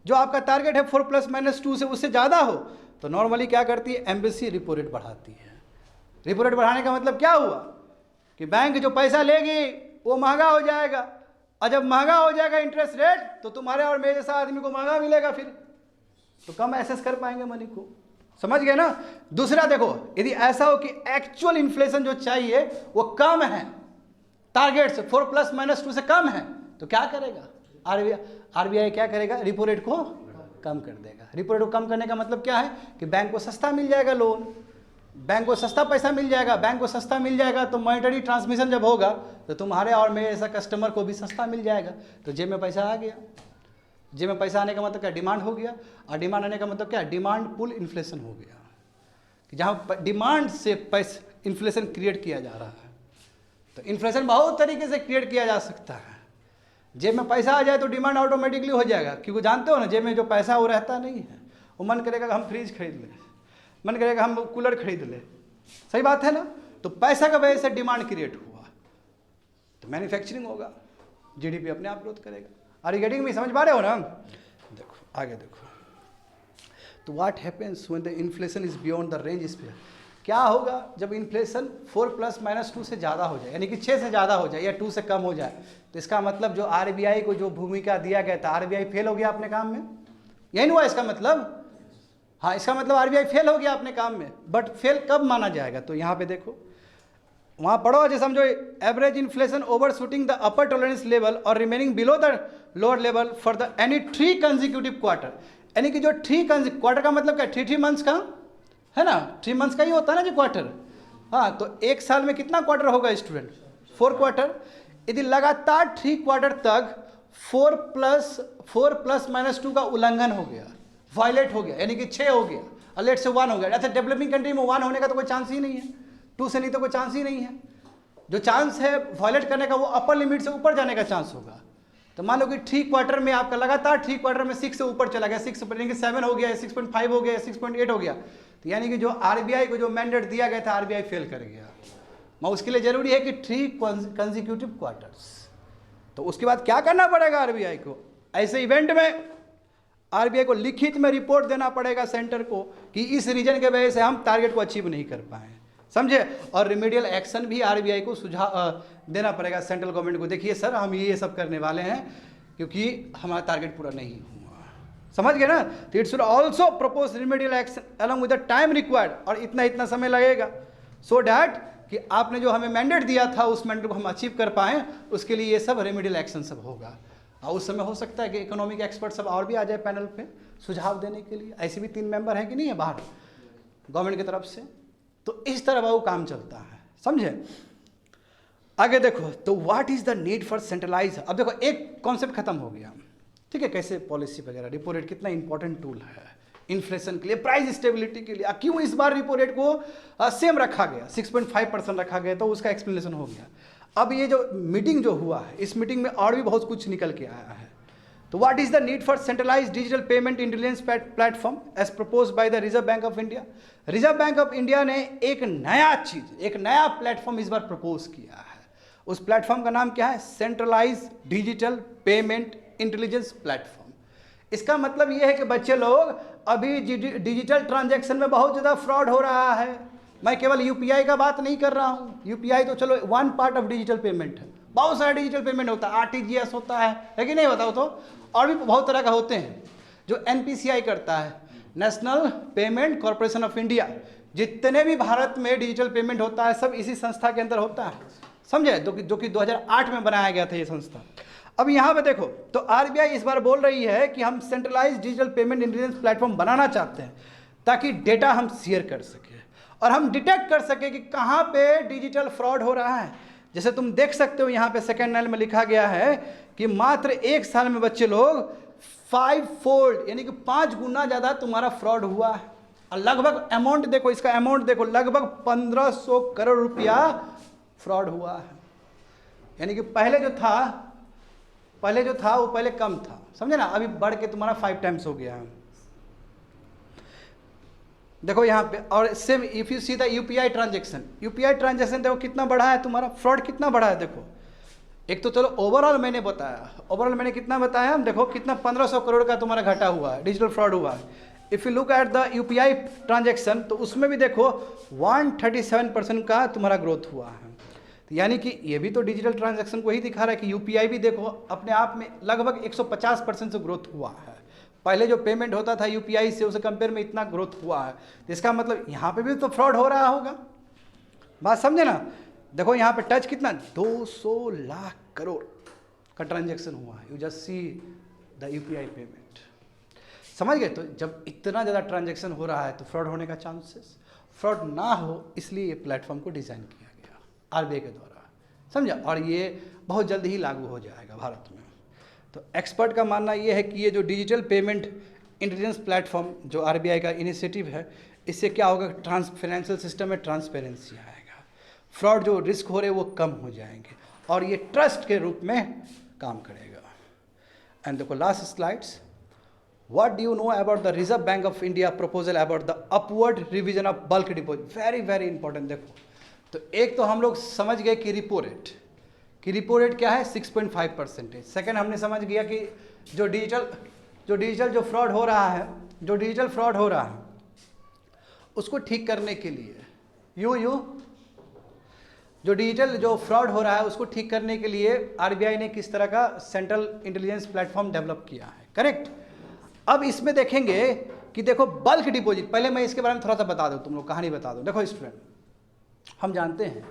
जो आपका टारगेट है 4+-2 से उससे ज़्यादा हो, तो नॉर्मली क्या करती है, एम्बेसी रिपो रेट बढ़ाती है। रिपो रेट बढ़ाने का मतलब क्या हुआ कि बैंक जो पैसा लेगी वो महंगा हो जाएगा, और जब महंगा हो जाएगा इंटरेस्ट रेट, तो तुम्हारे और मेरे जैसा आदमी को महंगा मिलेगा, फिर तो कम एक्सेस कर पाएंगे मनी को। समझ गए ना। दूसरा देखो, यदि ऐसा हो कि एक्चुअल इन्फ्लेशन जो चाहिए वो कम है, टारगेट से 4+-2 से कम है, तो क्या करेगा आरबीआई क्या करेगा, रिपो रेट को कम कर देगा। रिपो रेट को कम करने का मतलब क्या है कि बैंक को सस्ता मिल जाएगा लोन, बैंक को सस्ता पैसा मिल जाएगा, बैंक को सस्ता मिल जाएगा तो मॉनेटरी ट्रांसमिशन जब होगा तो तुम्हारे और मेरे ऐसा कस्टमर को भी सस्ता मिल जाएगा, तो जेब में पैसा आ गया। जेब में पैसा आने का मतलब क्या, डिमांड हो गया, और डिमांड आने का मतलब क्या, डिमांड पुल इन्फ्लेशन हो गया, कि जहाँ डिमांड से पैसा इन्फ्लेशन क्रिएट किया जा रहा है। तो इन्फ्लेशन बहुत तरीके से क्रिएट किया जा सकता है। जेब में पैसा आ जाए तो डिमांड ऑटोमेटिकली हो जाएगा, क्योंकि जानते हो ना, जेब में जो पैसा वो रहता नहीं है, वो मन करेगा हम फ्रिज खरीद लें, मन करेगा हम कूलर खरीद लें, सही बात है ना। तो पैसा का वजह से डिमांड क्रिएट हुआ, तो मैन्युफैक्चरिंग होगा, जीडीपी अपने आप ग्रोथ करेगा। आर यू गेटिंग मी, समझ पा रहे हो ना। देखो आगे देखो, तो what happens when the inflation is beyond the range spare. क्या होगा जब इन्फ्लेशन 4+-2 से ज़्यादा हो जाए, यानी कि 6 से ज़्यादा हो जाए या 2 से कम हो जाए, तो इसका मतलब जो आरबीआई को जो भूमिका दिया गया था, आरबीआई फेल हो गया अपने काम में, यही नहीं हुआ इसका मतलब। हाँ, इसका मतलब आरबीआई फेल हो गया अपने काम में। बट फेल कब माना जाएगा, तो यहाँ पे देखो, वहाँ पढ़ो, जैसे समझो, average inflation overshooting the upper tolerance level और remaining below the lower level for the any 3 consecutive quarter. यानी कि जो 3 क्वार्टर का मतलब क्या, 3 मंथ्स का है ना, 3 मंथ्स का ही होता है ना जी क्वार्टर। हाँ, तो एक साल में कितना क्वार्टर होगा स्टूडेंट, 4 क्वार्टर। यदि लगातार 3 क्वार्टर तक 4+-2 का उल्लंघन हो गया, वायलेट हो गया, यानी कि 6 हो गया और लेट से 1 हो गया। अच्छा, डेवलपिंग कंट्री में 1 होने का तो कोई चांस ही नहीं है, 2 से नहीं तो कोई चांस ही नहीं है। जो चांस है वायलेट करने का वो अपर लिमिट से ऊपर जाने का चांस होगा। तो मान लो कि 3 क्वार्टर में आपका लगातार 3 क्वार्टर में 6 से ऊपर चला गया, 6 यानी कि 7 हो गया, 6.5 हो गया, 6.8 हो गया, तो यानी कि जो आरबीआई को जो मैंडेट दिया गया था आरबीआई फेल कर गया। मैं उसके लिए जरूरी है कि 3 कंजिक्यूटिव क्वार्टर्स। तो उसके बाद क्या करना पड़ेगा आरबीआई को, ऐसे इवेंट में आरबीआई को लिखित में रिपोर्ट देना पड़ेगा सेंटर को कि इस रीजन के वजह से हम टारगेट को अचीव नहीं कर पाए, समझे। और रिमीडियल एक्शन भी आरबीआई को सुझाव देना पड़ेगा सेंट्रल गवर्नमेंट को, देखिए सर हम ये सब करने वाले हैं क्योंकि हमारा टारगेट पूरा नहीं हुआ, समझ गए ना। तो it should also propose remedial action along with the time required, और इतना समय लगेगा, सो डैट कि आपने जो हमें मैंडेट दिया था उस मैंडेट को हम अचीव कर पाएँ, उसके लिए ये सब रेमेडियल एक्शन सब होगा। और उस समय हो सकता है कि इकोनॉमिक एक्सपर्ट सब और भी आ जाए पैनल पे सुझाव देने के लिए। ऐसे भी 3 मेंबर हैं कि नहीं है बाहर गवर्नमेंट की तरफ से। तो इस तरह वो काम चलता है, समझे। आगे देखो, तो what is the need for centralise. अब देखो एक कॉन्सेप्ट खत्म हो गया, ठीक है, कैसे पॉलिसी वगैरह, रिपो रेट कितना इंपॉर्टेंट टूल है इन्फ्लेशन के लिए, प्राइस स्टेबिलिटी के लिए। क्यों इस बार रिपो रेट को सेम रखा गया, 6.5% रखा गया, तो उसका एक्सप्लेनेशन हो गया। अब ये जो मीटिंग जो हुआ है, इस मीटिंग में और भी बहुत कुछ निकल के आया है। तो what is the need for centralised digital payment intelligence platform as proposed by the reserve bank of India. Reserve bank of India ने एक नया चीज, एक नया प्लेटफॉर्म इस बार प्रपोज किया है। उस प्लेटफॉर्म का नाम क्या है, centralised digital payment intelligence platform. इसका मतलब यह है कि बच्चे लोग, अभी डिजिटल ट्रांजैक्शन में बहुत ज़्यादा फ्रॉड हो रहा है। मैं केवल यूपीआई का बात नहीं कर रहा हूँ, यूपीआई तो चलो 1 पार्ट ऑफ डिजिटल पेमेंट है, बहुत सारा डिजिटल पेमेंट होता है, आरटीजीएस होता है कि नहीं होता हो, तो और भी बहुत तरह का होते हैं जो एनपीसीआई करता है, national payment corporation of India. जितने भी भारत में डिजिटल पेमेंट होता है सब इसी संस्था के अंदर होता है, समझे, जो कि 2008 में बनाया गया था ये संस्था। अब यहाँ पे देखो, तो आरबीआई इस बार बोल रही है कि हम centralised digital payment intelligence platform बनाना चाहते हैं ताकि डेटा हम शेयर कर सके और हम डिटेक्ट कर सके कि कहाँ पे डिजिटल फ्रॉड हो रहा है। जैसे तुम देख सकते हो यहाँ पे सेकेंड लाइन में लिखा गया है कि मात्र 1 साल में बच्चे लोग 5 फोल्ड यानी कि 5 गुना ज़्यादा तुम्हारा फ्रॉड हुआ है। और लगभग अमाउंट देखो, इसका अमाउंट देखो, लगभग 1500 करोड़ रुपया फ्रॉड हुआ है। यानी कि पहले जो था वो पहले कम था, समझे ना, अभी बढ़ के तुम्हारा 5 टाइम्स हो गया है। देखो यहाँ पे, और same if you see the UPI transaction देखो कितना बढ़ा है तुम्हारा, फ्रॉड कितना बढ़ा है। देखो एक तो चलो ओवरऑल मैंने कितना बताया, देखो कितना 1500 करोड़ का तुम्हारा घटा हुआ है, डिजिटल फ्रॉड हुआ है। If you look at the UPI transaction तो उसमें भी देखो 137% का तुम्हारा ग्रोथ हुआ है। तो यानी कि ये भी तो डिजिटल ट्रांजैक्शन को ही दिखा रहा है कि यूपीआई भी देखो अपने आप में लगभग 150% से ग्रोथ हुआ है। पहले जो पेमेंट होता था यूपीआई से, उसे कंपेयर में इतना ग्रोथ हुआ है, तो इसका मतलब यहाँ पे भी तो फ्रॉड हो रहा होगा। बात समझे ना। देखो यहाँ पे टच कितना 200 लाख करोड़ का ट्रांजैक्शन हुआ है। You just see the UPI payment, समझ गए। तो जब इतना ज़्यादा ट्रांजैक्शन हो रहा है तो फ्रॉड होने का चांसेस, फ्रॉड ना हो इसलिए ये प्लेटफॉर्म को डिज़ाइन किया आरबीआई के द्वारा, समझा। और ये बहुत जल्द ही लागू हो जाएगा भारत में। तो एक्सपर्ट का मानना ये है कि ये जो डिजिटल पेमेंट इंटेलिजेंस प्लेटफॉर्म जो आरबीआई का इनिशिएटिव है, इससे क्या होगा, फाइनेंशियल सिस्टम में ट्रांसपेरेंसी आएगा, फ्रॉड जो रिस्क हो रहे वो कम हो जाएंगे और ये ट्रस्ट के रूप में काम करेगा। एंड देखो last slides, what do you know about the reserve bank of India proposal about the upward revision of bulk deposit. Very very important. देखो तो एक तो हम लोग समझ गए कि रिपो रेट क्या है, 6.5%। सेकेंड हमने समझ गया कि जो डिजिटल जो फ्रॉड हो रहा है उसको ठीक करने के लिए जो फ्रॉड हो रहा है उसको ठीक करने के लिए आरबीआई ने किस तरह का सेंट्रल इंटेलिजेंस प्लेटफॉर्म डेवलप किया है, करेक्ट। अब इसमें देखेंगे कि देखो बल्क डिपॉजिट, पहले मैं इसके बारे में थोड़ा सा बता दूं, तुम लोग कहानी बता दो। देखो स्टूडेंट, हम जानते हैं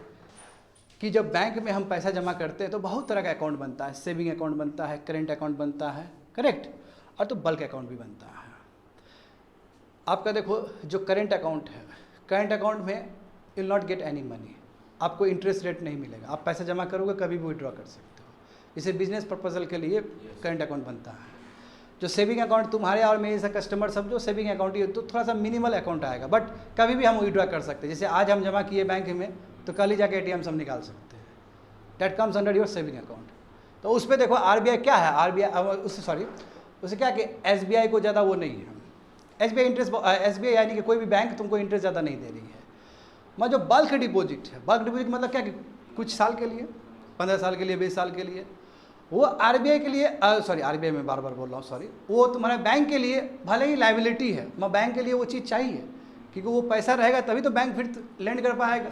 कि जब बैंक में हम पैसा जमा करते हैं तो बहुत तरह का अकाउंट बनता है, सेविंग अकाउंट बनता है, करेंट अकाउंट बनता है, करेक्ट, और तो बल्क अकाउंट भी बनता है। आपका देखो जो करेंट अकाउंट है, करेंट अकाउंट में you will not get any money, आपको इंटरेस्ट रेट नहीं मिलेगा, आप पैसा जमा करोगे कभी भी विड्रॉ कर सकते हो। इसे बिजनेस पर्पज़ल के लिए करेंट अकाउंट बनता है। जो सेविंग अकाउंट तुम्हारे और मेरे जैसा कस्टमर समझो सेविंग अकाउंट ही तो थोड़ा सा मिनिमल अकाउंट आएगा, बट कभी भी हम विड्रॉ कर सकते हैं। जैसे आज हम जमा किए बैंक में तो कल ही जाके एटीएम से हम निकाल सकते हैं, that comes under your saving account. तो उस पर देखो आरबीआई क्या है, उसे क्या कि एसबीआई को ज़्यादा वो नहीं है, एसबीआई यानी कि कोई भी बैंक तुमको इंटरेस्ट ज़्यादा नहीं दे रही है। मैं जो बल्क डिपॉजिट है, बल्क डिपॉजिट मतलब क्या कि कुछ साल के लिए, 15 साल के लिए, 20 साल के लिए, वो आरबीआई के लिए आरबीआई में बार बार बोल रहा हूँ, वो तुम्हारे बैंक के लिए भले ही लाइबिलिटी है, मैं बैंक के लिए वो चीज़ चाहिए क्योंकि वो पैसा रहेगा तभी तो बैंक फिर लेंड कर पाएगा,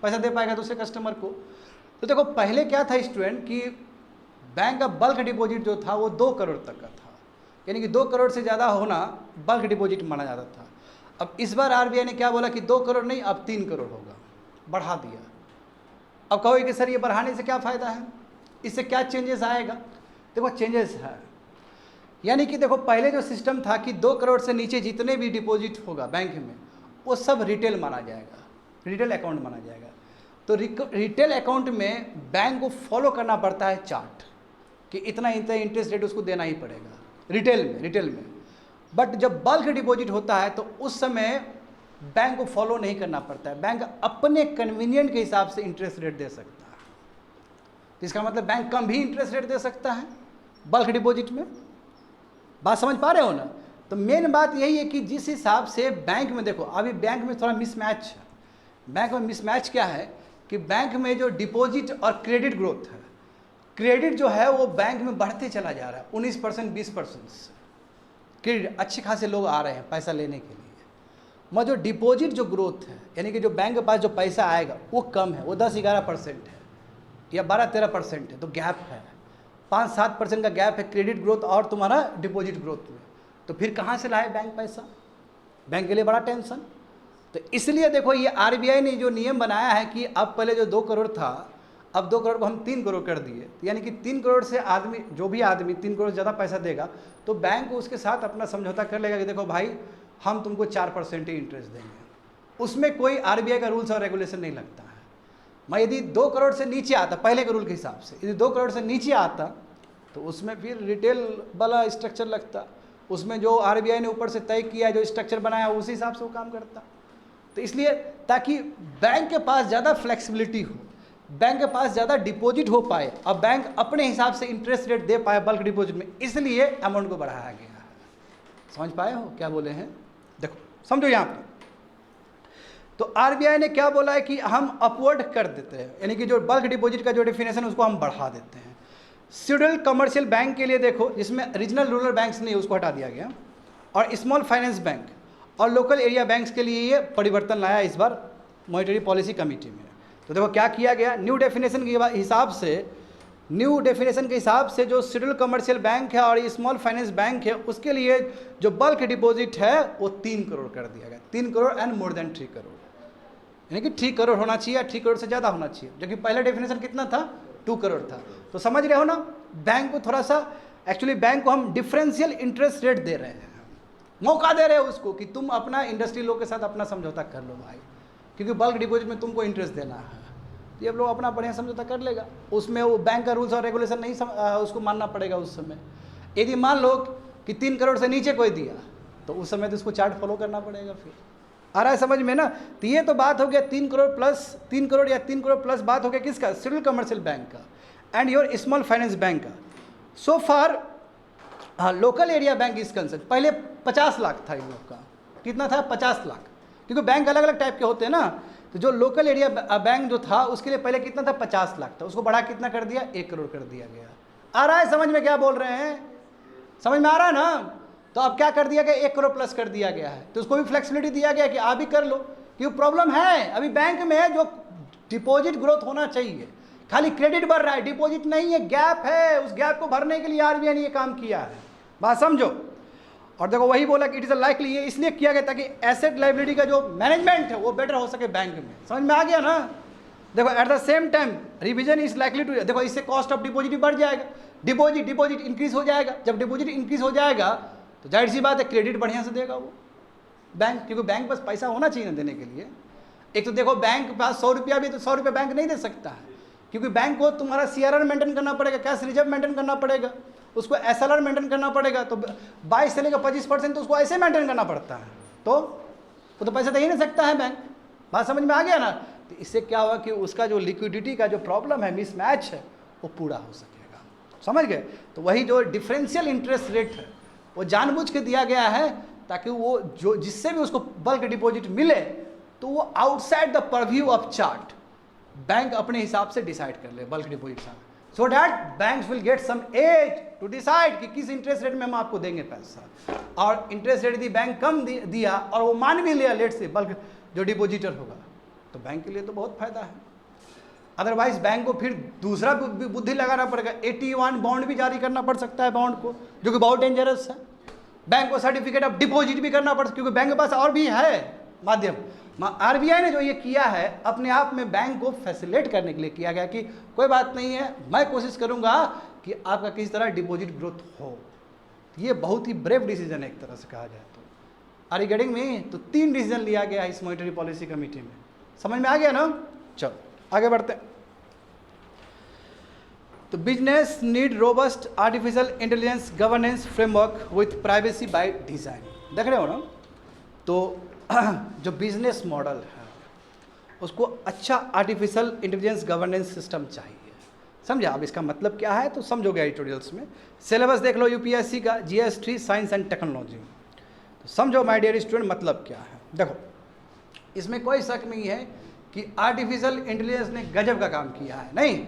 पैसा दे पाएगा दूसरे कस्टमर को। तो देखो पहले क्या था स्टूडेंट कि बैंक का बल्क डिपॉजिट जो था वो 2 करोड़ तक का था, यानी कि 2 करोड़ से ज़्यादा होना बल्क डिपॉजिट माना जाता था। अब इस बार आरबीआई ने क्या बोला कि 2 करोड़ नहीं, अब 3 करोड़ होगा, बढ़ा दिया। अब कहोगे कि सर ये बढ़ाने से क्या फ़ायदा है, इससे क्या चेंजेस आएगा। देखो चेंजेस है, यानी कि देखो पहले जो सिस्टम था कि 2 करोड़ से नीचे जितने भी डिपॉजिट होगा बैंक में वो सब रिटेल माना जाएगा, रिटेल अकाउंट माना जाएगा। तो रिटेल अकाउंट में बैंक को फॉलो करना पड़ता है चार्ट कि इतना इंटरेस्ट रेट उसको देना ही पड़ेगा रिटेल में। बट जब बल्क डिपॉजिट होता है तो उस समय बैंक को फॉलो नहीं करना पड़ता है, बैंक अपने कन्वीनियंट के हिसाब से इंटरेस्ट रेट दे सकता है। तो इसका मतलब बैंक कम भी इंटरेस्ट रेट दे सकता है बल्क डिपॉजिट में। बात समझ पा रहे हो ना। तो मेन बात यही है कि जिस हिसाब से बैंक में देखो अभी बैंक में थोड़ा मिसमैच है। बैंक में मिसमैच क्या है कि बैंक में जो डिपॉजिट और क्रेडिट ग्रोथ है, क्रेडिट जो है वो बैंक में बढ़ते चला जा रहा है, 19% 20% क्रेडिट अच्छे खासे लोग आ रहे हैं पैसा लेने के लिए। मगर जो डिपॉजिट जो ग्रोथ है यानी कि जो बैंक के पास जो पैसा आएगा वो कम है, वो 10-11% है या 12-13% है। तो गैप है, 5-7% का गैप है क्रेडिट ग्रोथ और तुम्हारा डिपॉजिट ग्रोथ में। तो फिर कहाँ से लाए बैंक पैसा, बैंक के लिए बड़ा टेंशन। तो इसलिए देखो ये आरबीआई ने जो नियम बनाया है कि अब पहले जो 2 करोड़ था अब 2 करोड़ को हम 3 करोड़ कर दिए, यानी कि 3 करोड़ से आदमी, जो भी आदमी 3 करोड़ से ज़्यादा पैसा देगा तो बैंक उसके साथ अपना समझौता कर लेगा कि देखो भाई हम तुमको 4% ही इंटरेस्ट देंगे। उसमें कोई RBI का रूल्स और रेगुलेशन नहीं लगता है। मैं यदि 2 करोड़ से नीचे आता, पहले के रूल के हिसाब से यदि 2 करोड़ से नीचे आता तो उसमें फिर रिटेल वाला स्ट्रक्चर लगता, उसमें जो RBI ने ऊपर से तय किया, जो स्ट्रक्चर बनाया उसी हिसाब से वो काम करता। तो इसलिए ताकि बैंक के पास ज़्यादा फ्लेक्सिबिलिटी हो, बैंक के पास ज़्यादा डिपॉजिट हो पाए और बैंक अपने हिसाब से इंटरेस्ट रेट दे पाए बल्क डिपॉजिट में, इसलिए अमाउंट को बढ़ाया गया है। समझ पाए हो क्या बोले हैं? देखो समझो यहाँ पर तो RBI ने क्या बोला है कि हम अपवर्ड कर देते हैं, यानी कि जो बल्क डिपॉजिट का जो डेफिनेशन है उसको हम बढ़ा देते हैं। शेड्यूल्ड कमर्शियल बैंक के लिए देखो, जिसमें रीजनल रूरल बैंक्स नहीं, उसको हटा दिया गया, और स्मॉल फाइनेंस बैंक और लोकल एरिया बैंक्स के लिए ये परिवर्तन लाया इस बार मॉनेटरी पॉलिसी कमेटी में। तो देखो क्या किया गया, न्यू डेफिनेशन के हिसाब से जो शेड्यूल कमर्शियल बैंक है और स्मॉल फाइनेंस बैंक है उसके लिए जो बल्क डिपॉजिट है वो 3 करोड़ कर दिया गया। 3 crore and more than 3 crore, यानी कि 3 करोड़ होना चाहिए, 3 करोड़ से ज़्यादा होना चाहिए, जो कि पहले डेफिनेशन कितना था, 2 करोड़ था। तो समझ रहे हो ना, बैंक को थोड़ा सा, एक्चुअली बैंक को हम डिफरेंशियल इंटरेस्ट रेट दे रहे हैं, मौका दे रहे हो उसको कि तुम अपना इंडस्ट्री लोग के साथ अपना समझौता कर लो भाई, क्योंकि बल्क डिपॉजिट में तुमको इंटरेस्ट देना है। ये लोग अपना बढ़िया समझौता कर लेगा, उसमें वो बैंक का रूल्स और रेगुलेशन नहीं उसको मानना पड़ेगा उस समय। यदि मान लो कि 3 करोड़ से नीचे कोई दिया तो उस समय तो उसको चार्ट फॉलो करना पड़ेगा। फिर आ रहा है समझ में ना? तो ये तो बात हो गया 3 करोड़ प्लस 3 करोड़ या 3 करोड़ प्लस बात हो गया किसका, शेड्यूल्ड कमर्शियल बैंक का and your small finance bank का। So far local area bank is concern, पहले 50 लाख था इन लोग का, कितना था, 50 लाख, क्योंकि बैंक अलग अलग टाइप के होते हैं ना। तो जो लोकल एरिया बैंक जो था उसके लिए पहले कितना था, 50 लाख था, उसको बढ़ा कितना कर दिया, 1 करोड़ कर दिया गया। आ रहा है समझ में क्या बोल रहे हैं? समझ में आ रहा है ना? तो अब क्या कर दिया गया, 1 करोड़ प्लस कर दिया गया है, तो उसको भी फ्लेक्सिबिलिटी दिया गया कि आप भी कर लो, क्योंकि प्रॉब्लम है अभी बैंक में जो डिपॉजिट ग्रोथ होना चाहिए, खाली क्रेडिट बढ़ रहा है, डिपॉजिट नहीं है, गैप है, उस गैप को भरने के लिए RBI ने ये काम किया है। बात समझो। और देखो वही बोला कि इट इज़ लाइकली, ये इसलिए किया गया ताकि एसेट लाइबिलिटी का जो मैनेजमेंट है वो बेटर हो सके बैंक में। समझ में आ गया ना? देखो at the same time revision is likely to, देखो इससे कॉस्ट ऑफ डिपॉजिट भी बढ़ जाएगा, डिपॉजिट इंक्रीज हो जाएगा। जब डिपॉजिट इंक्रीज हो जाएगा तो जाहिर सी बात है क्रेडिट बढ़िया से देगा वो बैंक, क्योंकि बैंक पास पैसा होना चाहिए ना देने के लिए। एक तो देखो बैंक के पास 100 रुपया भी, तो 100 रुपया बैंक नहीं दे सकता है, क्योंकि बैंक को तुम्हारा CRR मेंटेन करना पड़ेगा, कैश रिजर्व मेंटेन करना पड़ेगा, उसको SLR मेंटेन करना पड़ेगा। तो 22 से लेकर 25% तो उसको ऐसे मेंटेन करना पड़ता है, तो वो तो पैसा दे ही नहीं सकता है बैंक। बात समझ में आ गया ना? तो इससे क्या हुआ कि उसका जो लिक्विडिटी का जो प्रॉब्लम है, मिसमैच है, वो पूरा हो सकेगा। समझ गए? तो वही जो डिफरेंशियल इंटरेस्ट रेट है वो जानबूझ के दिया गया है ताकि वो जो जिससे भी उसको बल्क डिपॉजिट मिले तो वो outside the purview of chart bank अपने हिसाब से डिसाइड कर ले बल्क डिपॉजिट का, so that banks will get some edge to decide कि किस इंटरेस्ट रेट में हम आपको देंगे पैसा। और इंटरेस्ट रेट यदि बैंक कम दिया और वो मान भी लिया लेट से बल्क जो डिपॉजिटर होगा, तो बैंक के लिए तो बहुत फायदा है। अदरवाइज बैंक को फिर दूसरा बुद्धि लगाना पड़ेगा, 81 बॉन्ड भी जारी करना पड़ सकता है बॉन्ड को, जो कि बहुत डेंजरस है। बैंक को सर्टिफिकेट ऑफ डिपॉजिट भी करना पड़ता है, क्योंकि बैंक के पास और भी है माध्यम। RBI ने जो ये किया है अपने आप में बैंक को फैसिलिटेट करने के लिए किया गया कि कोई बात नहीं है, मैं कोशिश करूंगा कि आपका किसी तरह डिपॉजिट ग्रोथ हो। ये बहुत ही ब्रेव डिसीजन है एक तरह से कहा जाए तो। Are you getting me? तो 3 डिसीजन लिया गया इस मॉनेटरी पॉलिसी कमेटी में। समझ में आ गया ना? चलो आगे बढ़ते हैं। तो business need robust artificial intelligence governance framework with privacy by design. देख रहे हो ना? तो जो बिजनेस मॉडल है उसको अच्छा आर्टिफिशियल इंटेलिजेंस गवर्नेंस सिस्टम चाहिए। समझा? अब इसका मतलब क्या है तो समझोगे एडिटोरियल्स में। सिलेबस देख लो UPSC का, GS3 साइंस एंड टेक्नोलॉजी। तो समझो माय डियर स्टूडेंट मतलब क्या है। देखो इसमें कोई शक नहीं है कि आर्टिफिशियल इंटेलिजेंस ने गजब का काम किया है। नहीं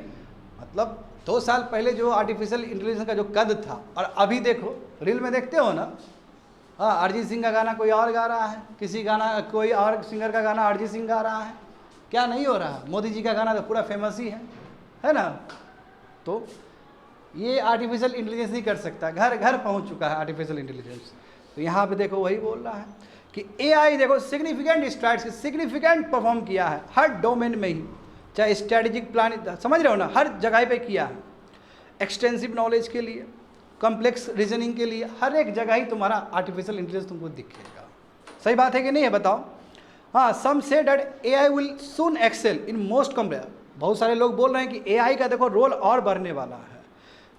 मतलब 2 साल पहले जो आर्टिफिशियल इंटेलिजेंस का जो कद था और अभी देखो, रील में देखते हो ना, हाँ अरिजीत सिंह का गाना कोई और गा रहा है, कोई और सिंगर का गाना अरिजीत सिंह गा रहा है, क्या नहीं हो रहा है? मोदी जी का गाना तो पूरा फेमस ही है ना? तो ये आर्टिफिशियल इंटेलिजेंस नहीं कर सकता, घर घर पहुंच चुका है आर्टिफिशियल इंटेलिजेंस। तो यहाँ पे देखो वही बोल रहा है कि AI देखो सिग्निफिकेंट स्ट्राइड्स, सिग्निफिकेंट परफॉर्म किया है हर डोमेन में ही, चाहे स्ट्रेटेजिक प्लान, समझ रहे हो ना, हर जगह पे किया है। एक्सटेंसिव नॉलेज के लिए, कॉम्प्लेक्स रीजनिंग के लिए, हर एक जगह ही तुम्हारा आर्टिफिशियल इंटेलिजेंस तुमको दिखेगा। सही बात है कि नहीं है, बताओ। हाँ, some say that AI will soon excel in most complex. बहुत सारे लोग बोल रहे हैं कि AI का देखो रोल और बढ़ने वाला है,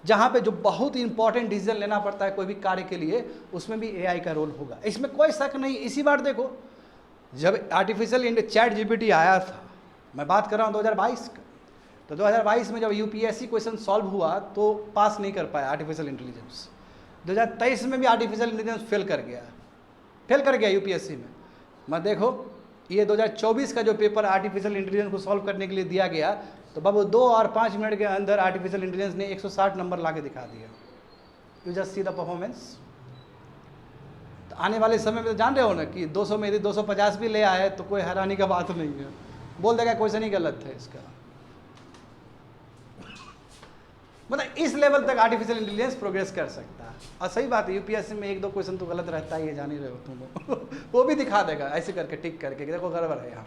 जहाँ पे जो बहुत इंपॉर्टेंट डिसीजन लेना पड़ता है कोई भी कार्य के लिए, उसमें भी AI का रोल होगा, इसमें कोई शक नहीं। इसी बार देखो, जब आर्टिफिशियल ChatGPT आया था, मैं बात कर रहा हूँ 2022 का, तो 2022 में जब UPSC क्वेश्चन सॉल्व हुआ तो पास नहीं कर पाया आर्टिफिशियल इंटेलिजेंस। 2023 में भी आर्टिफिशियल इंटेलिजेंस फेल कर गया UPSC में। मैं देखो, ये 2024 का जो पेपर आर्टिफिशियल इंटेलिजेंस को सॉल्व करने के लिए दिया गया, तो बाबू 2 और 5 मिनट के अंदर आर्टिफिशियल इंटेलिजेंस ने 160 नंबर ला के दिखा दिया। You just see the performance. तो आने वाले समय में तो जान रहे हो ना कि 200 में यदि 250 भी ले आए तो कोई हैरानी का बात नहीं है, बोल देगा क्वेश्चन ही गलत है इसका। मतलब इस लेवल तक आर्टिफिशियल इंटेलिजेंस प्रोग्रेस कर सकता है। और सही बात है, UPSC में 1-2 क्वेश्चन तो गलत रहता है, ये जान ही रहे हो तुम वो भी दिखा देगा ऐसे करके, टिक करके, देखो गड़बड़ है यहाँ।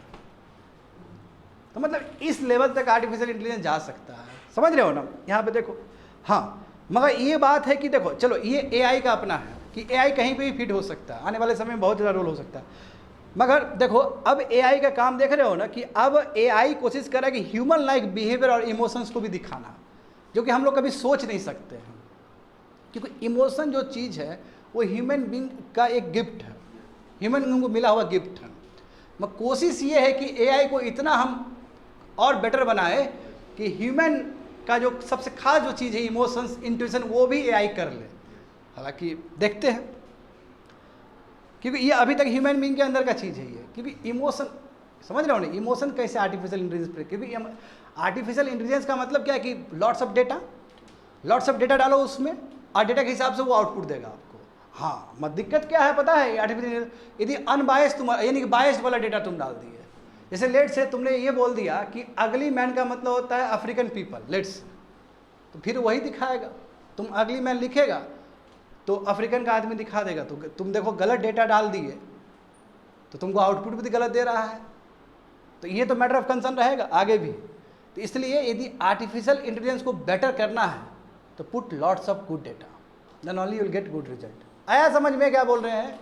तो मतलब इस लेवल तक आर्टिफिशियल इंटेलिजेंस जा सकता है, समझ रहे हो ना। यहाँ पे देखो, हाँ, मगर ये बात है कि देखो, चलो ये AI का अपना है कि AI कहीं पे भी फिट हो सकता है, आने वाले समय में बहुत ज़्यादा रोल हो सकता है। मगर देखो, अब AI का काम देख रहे हो ना कि अब AI कोशिश कर रहा है कि ह्यूमन लाइक बिहेवियर और इमोशंस को भी दिखाना, जो कि हम लोग कभी सोच नहीं सकते हैं। क्योंकि इमोशन जो चीज़ है वो ह्यूमन बीइंग का एक गिफ्ट है, ह्यूमन बीइंग को मिला हुआ गिफ्ट है। मगर कोशिश ये है कि AI को इतना हम और बेटर बनाए कि ह्यूमन का जो सबसे खास जो चीज़ है, इमोशंस, इंट्यूशन, वो भी AI कर ले। हालांकि देखते हैं, क्योंकि ये अभी तक ह्यूमन बीइंग के अंदर का चीज़ है ये। क्योंकि इमोशन, समझ रहे हो ना, इमोशन कैसे आर्टिफिशियल इंटेलिजेंस पर, क्योंकि आर्टिफिशियल इंटेलिजेंस का मतलब क्या है कि लॉट्स ऑफ डेटा डालो उसमें, और डेटा के हिसाब से वो आउटपुट देगा आपको। हाँ, मत दिक्कत क्या है पता है, आर्टिफिशियल यदि अनबायस्ड यानी कि बायस्ड वाला डेटा तुम डाल दिए, जैसे लेट से तुमने ये बोल दिया कि अगली मैन का मतलब होता है अफ्रीकन पीपल, लेट्स, तो फिर वही दिखाएगा। तुम अगली मैन लिखेगा तो अफ्रीकन का आदमी दिखा देगा। तो तुम देखो गलत डेटा डाल दिए तो तुमको आउटपुट भी गलत दे रहा है। तो ये तो मैटर ऑफ कंसर्न रहेगा आगे भी। तो इसलिए यदि आर्टिफिशियल इंटेलिजेंस को बेटर करना है तो put lots of good data, then only you will get good result. आया समझ में क्या बोल रहे हैं?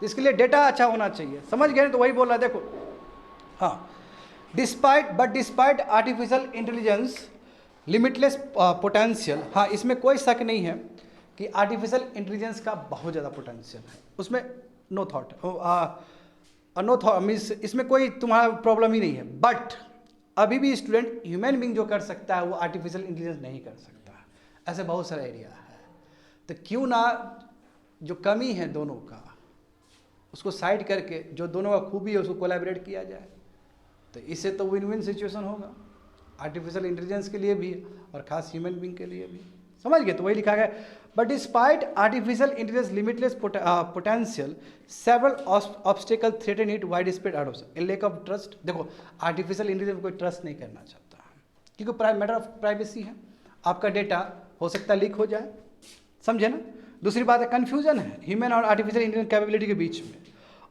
इसके लिए डेटा अच्छा होना चाहिए, समझ गए? तो वही बोल रहा है, देखो, हाँ, despite artificial intelligence limitless potential. हाँ, इसमें कोई शक नहीं है कि आर्टिफिशियल इंटेलिजेंस का बहुत ज़्यादा पोटेंशियल है, उसमें नो थॉट, मीन्स इसमें कोई तुम्हारा प्रॉब्लम ही नहीं है। बट अभी भी स्टूडेंट ह्यूमन बीइंग जो कर सकता है वो आर्टिफिशियल इंटेलिजेंस नहीं कर सकता। ऐसे बहुत सारा एरिया है। तो क्यों ना जो कमी है दोनों का उसको साइड करके जो दोनों का खूबी है उसको कोलैबोरेट किया जाए, तो इससे तो विन विन सिचुएशन होगा आर्टिफिशियल इंटेलिजेंस के लिए भी और ख़ास ह्यूमन बीइंग के लिए भी। समझ गए? तो वही लिखा गया, but despite artificial intelligence limitless potential several obstacle threaten it wide spread adoption, lack of trust. देखो, आर्टिफिशियल इंटेलिजेंस कोई ट्रस्ट नहीं करना चाहता क्योंकि मैटर ऑफ प्राइवेसी है, आपका डेटा हो सकता है लीक हो जाए, समझे ना। दूसरी बात है कन्फ्यूजन है ह्यूमन और आर्टिफिशियल इंटेलिजेंस कैपेबिलिटी के बीच में,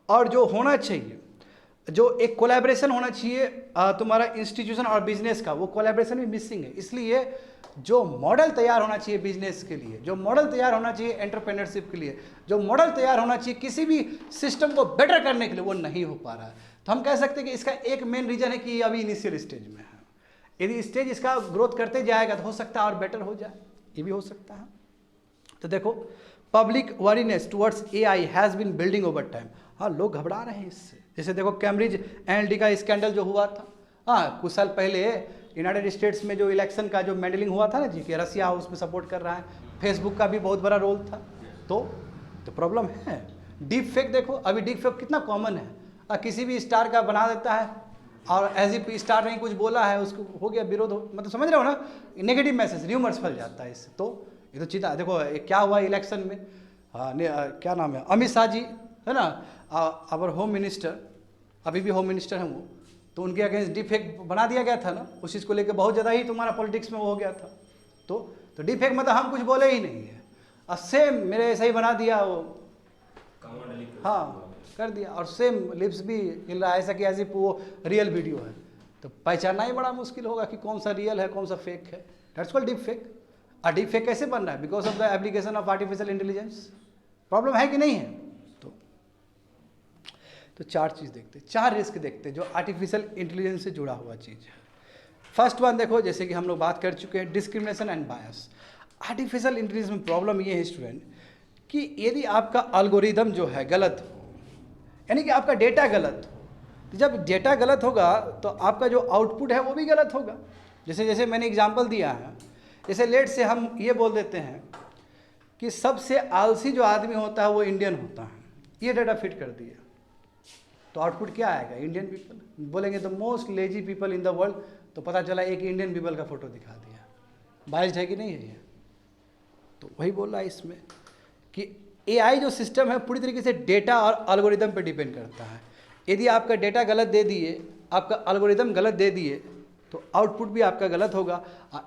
और जो होना चाहिए, जो एक कोलैबोरेशन होना चाहिए तुम्हारा इंस्टीट्यूशन और बिजनेस का, वो कोलैबोरेशन भी मिसिंग है। इसलिए जो मॉडल तैयार होना चाहिए बिजनेस के लिए, जो मॉडल तैयार होना चाहिए एंटरप्रेन्योरशिप के लिए, जो मॉडल तैयार होना चाहिए किसी भी सिस्टम को बेटर करने के लिए, वो नहीं हो पा रहा है। तो हम कह सकते हैं कि इसका एक मेन रीजन है कि ये अभी इनिशियल स्टेज में है। यदि स्टेज इसका ग्रोथ करते जाएगा तो हो सकता है और बेटर हो जाए, ये भी हो सकता है। तो देखो, public awareness towards AI has been building over time. हाँ, लोग घबरा रहे हैं इससे। जैसे देखो, कैम्ब्रिज एनालिटिका का स्कैंडल जो हुआ था, हाँ, कुछ साल पहले यूनाइटेड स्टेट्स में जो इलेक्शन का जो मैंडलिंग हुआ था ना जी, कि रसिया उसमें सपोर्ट कर रहा है, फेसबुक का भी बहुत बड़ा रोल था। तो प्रॉब्लम है। डीप फेक देखो, अभी डीप फेक कितना कॉमन है, किसी भी स्टार का बना देता है और एज ई स्टार ने कुछ बोला है उसको हो गया विरोध, मतलब समझ रहे हो ना, नेगेटिव मैसेज, र्यूमर्स फैल जाता है इससे। तो ये तो चीज़ देखो क्या हुआ इलेक्शन में, क्या नाम है, अमित शाह जी है ना, अवर होम मिनिस्टर, अभी भी होम मिनिस्टर हैं वो, तो उनके अगेंस्ट डिफेक्ट बना दिया गया था ना, उस चीज़ को लेकर बहुत ज़्यादा ही तुम्हारा पॉलिटिक्स में वो हो गया था। तो डिफेक्ट मतलब हम कुछ बोले ही नहीं है, और सेम मेरे ऐसा ही बना दिया वो, हाँ कर दिया, और सेम लिप्स भी हिल रहा है ऐसा कि एज इफ वो रियल वीडियो है। तो पहचानना ही बड़ा मुश्किल होगा कि कौन सा रियल है कौन सा फेक है। That's called deep fake. और डीप फेक कैसे बन रहा है? Because of the application of artificial intelligence. Problem है कि नहीं है? तो 4 चीज़ देखते, 4 रिस्क देखते जो आर्टिफिशियल इंटेलिजेंस से जुड़ा हुआ चीज़ है। फर्स्ट वन देखो, जैसे कि हम लोग बात कर चुके हैं, discrimination and bias. Artificial intelligence में प्रॉब्लम ये है स्टूडेंट कि यदि आपका एल्गोरिदम जो है गलत हो, यानी कि आपका डेटा गलत हो, तो जब डेटा गलत होगा तो आपका जो आउटपुट है वो भी गलत होगा। जैसे मैंने एग्जांपल दिया है, जैसे लेट से हम ये बोल देते हैं कि सबसे आलसी जो आदमी होता है वो इंडियन होता है, ये डेटा फिट कर दिया, तो आउटपुट क्या आएगा? Indian people. बोलेंगे the most lazy people in the world, तो पता चला एक इंडियन पीपल का फोटो दिखा दिया। बाइस्ड है कि नहीं है ये? तो वही बोल रहा है इसमें कि एआई जो सिस्टम है पूरी तरीके से डेटा और एल्गोरिदम पे डिपेंड करता है। यदि आपका डेटा गलत दे दिए, आपका एल्गोरिदम गलत दे दिए, तो आउटपुट भी आपका गलत होगा।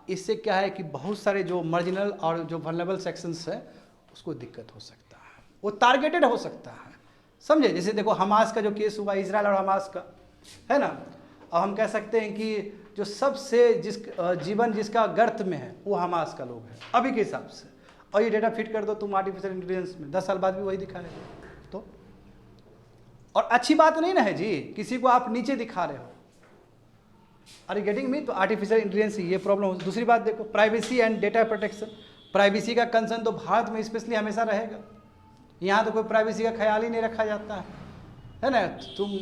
इससे क्या है कि बहुत सारे जो मार्जिनल और जो वल्नरेबल सेक्शंस है उसको दिक्कत हो सकता है, वो टारगेटेड हो सकता है। समझे? जैसे देखो हमास का जो केस हुआ, इजराइल और हमास का, है ना। और हम कह सकते हैं कि जो सबसे जीवन जिसका गर्त में है वो हमास का लोग है अभी के हिसाब से, और ये डेटा फिट कर दो तुम आर्टिफिशियल इंटेलिजेंस में, 10 साल बाद भी वही दिखाएगा। तो और अच्छी बात नहीं ना है जी, किसी को आप नीचे दिखा रहे हो। Are you getting me? तो आर्टिफिशियल इंटेलिजेंस से ये प्रॉब्लम हो। दूसरी बात देखो, privacy and data protection. Privacy का कंसर्न तो भारत में स्पेशली हमेशा रहेगा। यहाँ तो कोई प्राइवेसी का ख्याल ही नहीं रखा जाता है ना। तुम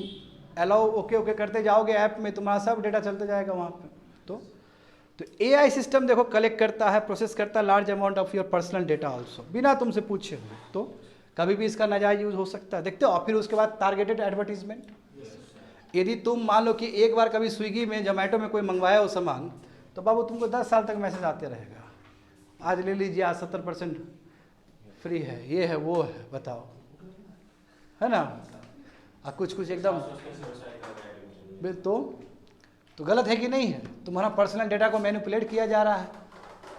अलाउ ओके करते जाओगे ऐप में, तुम्हारा सब डेटा चलते जाएगा वहाँ पे। तो एआई सिस्टम देखो कलेक्ट करता है, प्रोसेस करता है large amount of your personal data also, बिना तुमसे पूछे हुए। तो कभी भी इसका नाजायज यूज हो सकता है, देखते हो। और फिर उसके बाद टारगेटेड एडवर्टीजमेंट। यदि तुम मान लो कि एक बार कभी स्विगी में, जोमेटो में कोई मंगवाया हो सामान, तो बाबू तुमको 10 साल तक मैसेज आते रहेगा, आज ले लीजिए, आज 70% फ्री है, ये है वो है, बताओ, है ना। और कुछ एकदम तो गलत है कि नहीं है? तुम्हारा पर्सनल डेटा को मैनिपुलेट किया जा रहा है।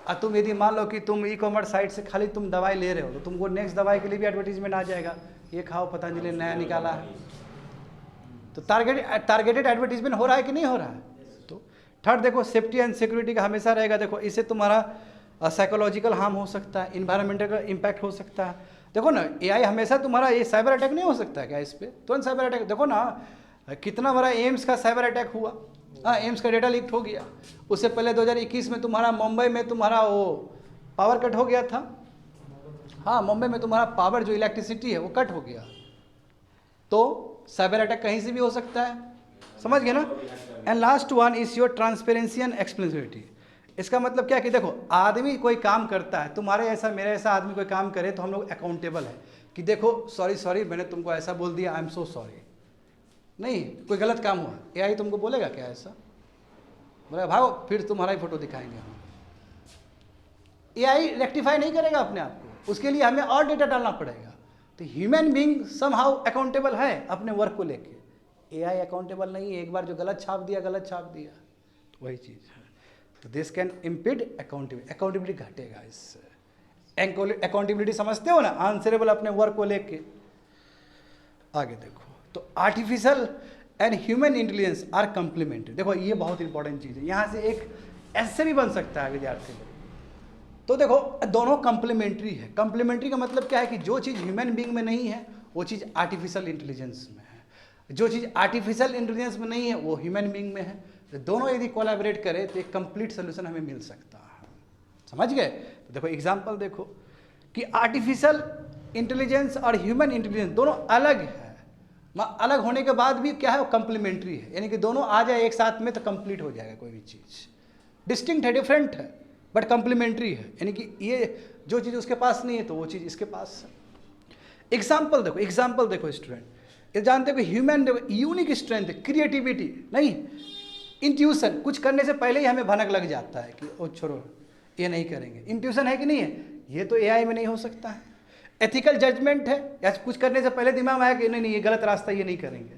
और तुम यदि मान लो कि तुम ई-कॉमर्स साइट से खाली तुम दवाई ले रहे हो, तो तुमको नेक्स्ट दवाई के लिए भी एडवर्टीजमेंट आ जाएगा, ये खाओ पतंजलि नया निकाला है। तो टारगेटेड एडवर्टीजमेंट हो रहा है कि नहीं हो रहा है? तो थर्ड देखो, सेफ्टी एंड सिक्योरिटी का हमेशा रहेगा। देखो इससे तुम्हारा साइकोलॉजिकल हार्म हो सकता है, इन्वायरमेंटल इम्पैक्ट हो सकता है। देखो ना, एआई हमेशा तुम्हारा ये साइबर अटैक नहीं हो सकता है क्या इस पर? तुरंत साइबर अटैक। देखो ना कितना बड़ा एम्स का साइबर अटैक हुआ। एम्स का डेटा लीक हो गया। उससे पहले 2021 में तुम्हारा मुंबई में तुम्हारा वो पावर कट हो गया था। हाँ, मुंबई में तुम्हारा पावर जो इलेक्ट्रिसिटी है वो कट हो गया। तो साइबर अटैक कहीं से भी हो सकता है, समझ गए ना। And last one is your transparency and explainability. इसका मतलब क्या कि देखो, आदमी कोई काम करता है, तुम्हारे ऐसा मेरे ऐसा आदमी कोई काम करे तो हम लोग अकाउंटेबल है कि देखो सॉरी मैंने तुमको ऐसा बोल दिया, आई एम सो सॉरी। नहीं, कोई गलत काम हुआ, एआई तुमको बोलेगा क्या ऐसा? बोले भागो, फिर तुम्हारा ही फोटो दिखाएंगे हम। एआई रेक्टिफाई नहीं करेगा अपने आप को, उसके लिए हमें और डेटा डालना पड़ेगा। तो ह्यूमन बीइंग समहाउ अकाउंटेबल है अपने वर्क को लेके, एआई अकाउंटेबल नहीं है। एक बार जो गलत छाप दिया तो वही चीज़ है। तो दिस कैन इम्पीड अकाउंटेबिलिटी घटेगा इससे। अकाउंटेबिलिटी समझते हो ना, आंसरेबल अपने वर्क को लेके। आगे देखो, तो artificial and human intelligence are complementary. देखो ये बहुत इंपॉर्टेंट चीज़ है, यहाँ से एक ऐसे भी बन सकता है विद्यार्थी लोग। तो देखो दोनों कम्प्लीमेंट्री है। कम्प्लीमेंट्री का मतलब क्या है कि जो चीज़ ह्यूमन बीइंग में नहीं है वो चीज़ आर्टिफिशियल इंटेलिजेंस में है, जो चीज़ आर्टिफिशियल इंटेलिजेंस में नहीं है वो ह्यूमन बीइंग में है। तो दोनों यदि कोलैबोरेट करें तो एक कंप्लीट सोल्यूशन हमें मिल सकता है। समझ गए? तो देखो एग्जांपल देखो कि आर्टिफिशियल इंटेलिजेंस और ह्यूमन इंटेलिजेंस दोनों अलग है। अलग होने के बाद भी क्या है, वो कंप्लीमेंट्री है, यानी कि दोनों आ जाए एक साथ में तो कंप्लीट हो जाएगा कोई भी चीज़। डिस्टिंक्ट है, डिफरेंट है, बट कंप्लीमेंट्री है, यानी कि ये जो चीज़ उसके पास नहीं है तो वो चीज़ इसके पास है। एग्जाम्पल देखो स्टूडेंट, ये जानते हो कि ह्यूमन यूनिक स्ट्रेंथ है, क्रिएटिविटी नहीं, इंट्यूशन। कुछ करने से पहले ही हमें भनक लग जाता है कि ओ छोड़ो ये नहीं करेंगे। इंट्यूशन है कि नहीं है? ये तो एआई में नहीं हो सकता है। एथिकल जजमेंट है, या कुछ करने से पहले दिमाग में आया कि नहीं ये गलत रास्ता, ये नहीं करेंगे,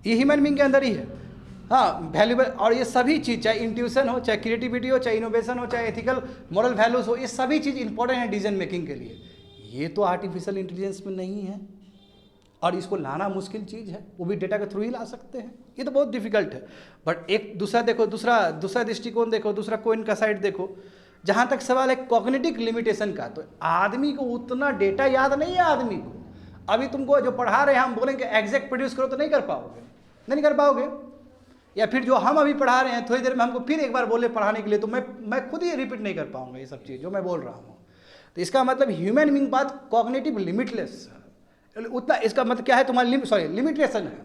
ये ह्यूमन बीइंग के अंदर ही है। हाँ, वैल्यूबल, और ये सभी चीज़, चाहे इंट्यूशन हो, चाहे क्रिएटिविटी हो, चाहे इनोवेशन हो, चाहे एथिकल मॉरल वैल्यूज हो, ये सभी चीज़ इंपॉर्टेंट है डिसीजन मेकिंग के लिए। ये तो आर्टिफिशियल इंटेलिजेंस में नहीं है। और इसको लाना मुश्किल चीज़ है, वो भी डेटा के थ्रू ही ला सकते हैं। ये तो बहुत डिफिकल्ट है। बट एक दूसरा देखो, दूसरा दृष्टिकोण देखो, दूसरा कोइन का साइड देखो। जहाँ तक सवाल है कॉग्निटिव लिमिटेशन का, तो आदमी को उतना डेटा याद नहीं है आदमी को। अभी तुमको जो पढ़ा रहे हैं हम बोलेंगे एग्जैक्ट प्रोड्यूस करो तो नहीं कर पाओगे, नहीं कर पाओगे। या फिर जो हम अभी पढ़ा रहे हैं थोड़ी देर में हमको फिर एक बार बोले पढ़ाने के लिए, तो मैं खुद ही रिपीट नहीं कर पाऊंगा ये सब चीज़ जो मैं बोल रहा हूँ। तो इसका मतलब ह्यूमन बीइंग बात कॉग्निटिव लिमिटलेस है, उतना इसका मतलब क्या है तुम्हारी लिमिटेशन है।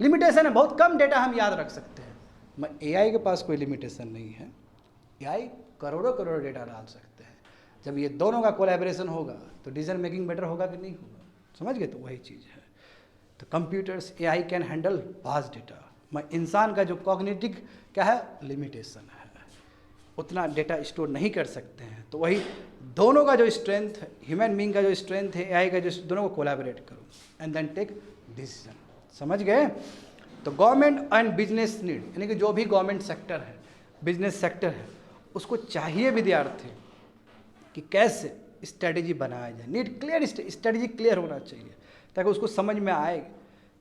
लिमिटेशन है, बहुत कम डेटा हम याद रख सकते हैं। एआई के पास कोई लिमिटेशन नहीं है, एआई करोड़ों करोड़ डेटा डाल सकते हैं। जब ये दोनों का कोलैबोरेशन होगा तो डिसीजन मेकिंग बेटर होगा कि नहीं होगा, समझ गए। तो वही चीज़ है। तो computers AI can handle vast data. इंसान का जो कॉग्निटिव क्या है लिमिटेशन है, उतना डेटा स्टोर नहीं कर सकते हैं। तो वही दोनों का जो स्ट्रेंथ है, ह्यूमन बीइंग का जो स्ट्रेंथ है, एआई का जो, दोनों को कोलैबोरेट करो एंड देन टेक डिसीजन, समझ गए। तो गवर्नमेंट एंड बिजनेस नीड, यानी कि जो भी गवर्नमेंट सेक्टर है, बिजनेस सेक्टर है, उसको चाहिए विद्यार्थी कि कैसे स्ट्रेटेजी बनाया जाए। नीड क्लियर स्ट्रेटेजी क्लियर होना चाहिए, ताकि उसको समझ में आए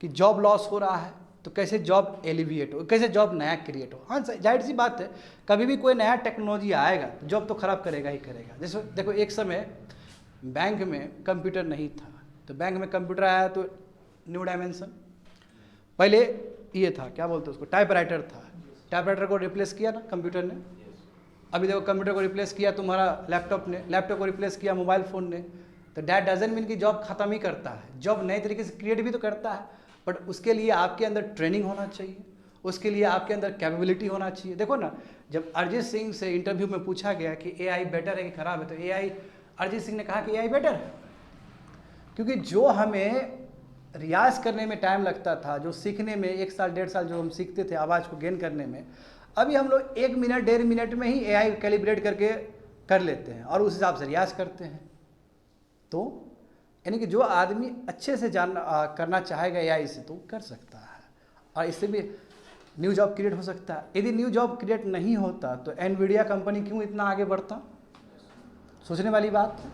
कि जॉब लॉस हो रहा है तो कैसे जॉब एलिविएट हो, कैसे जॉब नया क्रिएट हो। हाँ, जाहिर सी बात है, कभी भी कोई नया टेक्नोलॉजी आएगा तो जॉब तो खराब करेगा ही करेगा। जैसे देखो, एक समय बैंक में कंप्यूटर नहीं था, तो बैंक में कंप्यूटर आया तो न्यू डायमेंशन। पहले ये था, क्या बोलते उसको, टाइपराइटर था। टाइपराइटर को रिप्लेस किया ना कंप्यूटर ने। अभी देखो, कंप्यूटर को रिप्लेस किया तुम्हारा लैपटॉप ने, लैपटॉप को रिप्लेस किया मोबाइल फ़ोन ने। तो डैट डजंट मीन कि जॉब खत्म ही करता है, जॉब नए तरीके से क्रिएट भी तो करता है। बट उसके लिए आपके अंदर ट्रेनिंग होना चाहिए, उसके लिए आपके अंदर कैपेबिलिटी होना चाहिए। देखो ना, जब अरिजीत सिंह से इंटरव्यू में पूछा गया कि एआई बेटर है कि खराब है, तो अरिजीत सिंह ने कहा कि एआई बेटर है। क्योंकि जो हमें रियाज करने में टाइम लगता था, जो सीखने में 1 साल 1.5 साल जो हम सीखते थे आवाज़ को गेन करने में, अभी हम लोग 1 मिनट 1.5 मिनट में ही एआई कैलिब्रेट करके कर लेते हैं और उस हिसाब से रियाज करते हैं। तो यानी कि जो आदमी अच्छे से करना चाहेगा एआई से, तो कर सकता है और इससे भी न्यू जॉब क्रिएट हो सकता है। यदि न्यू जॉब क्रिएट नहीं होता तो एनवीडिया कंपनी क्यों इतना आगे बढ़ता, सोचने वाली बात है।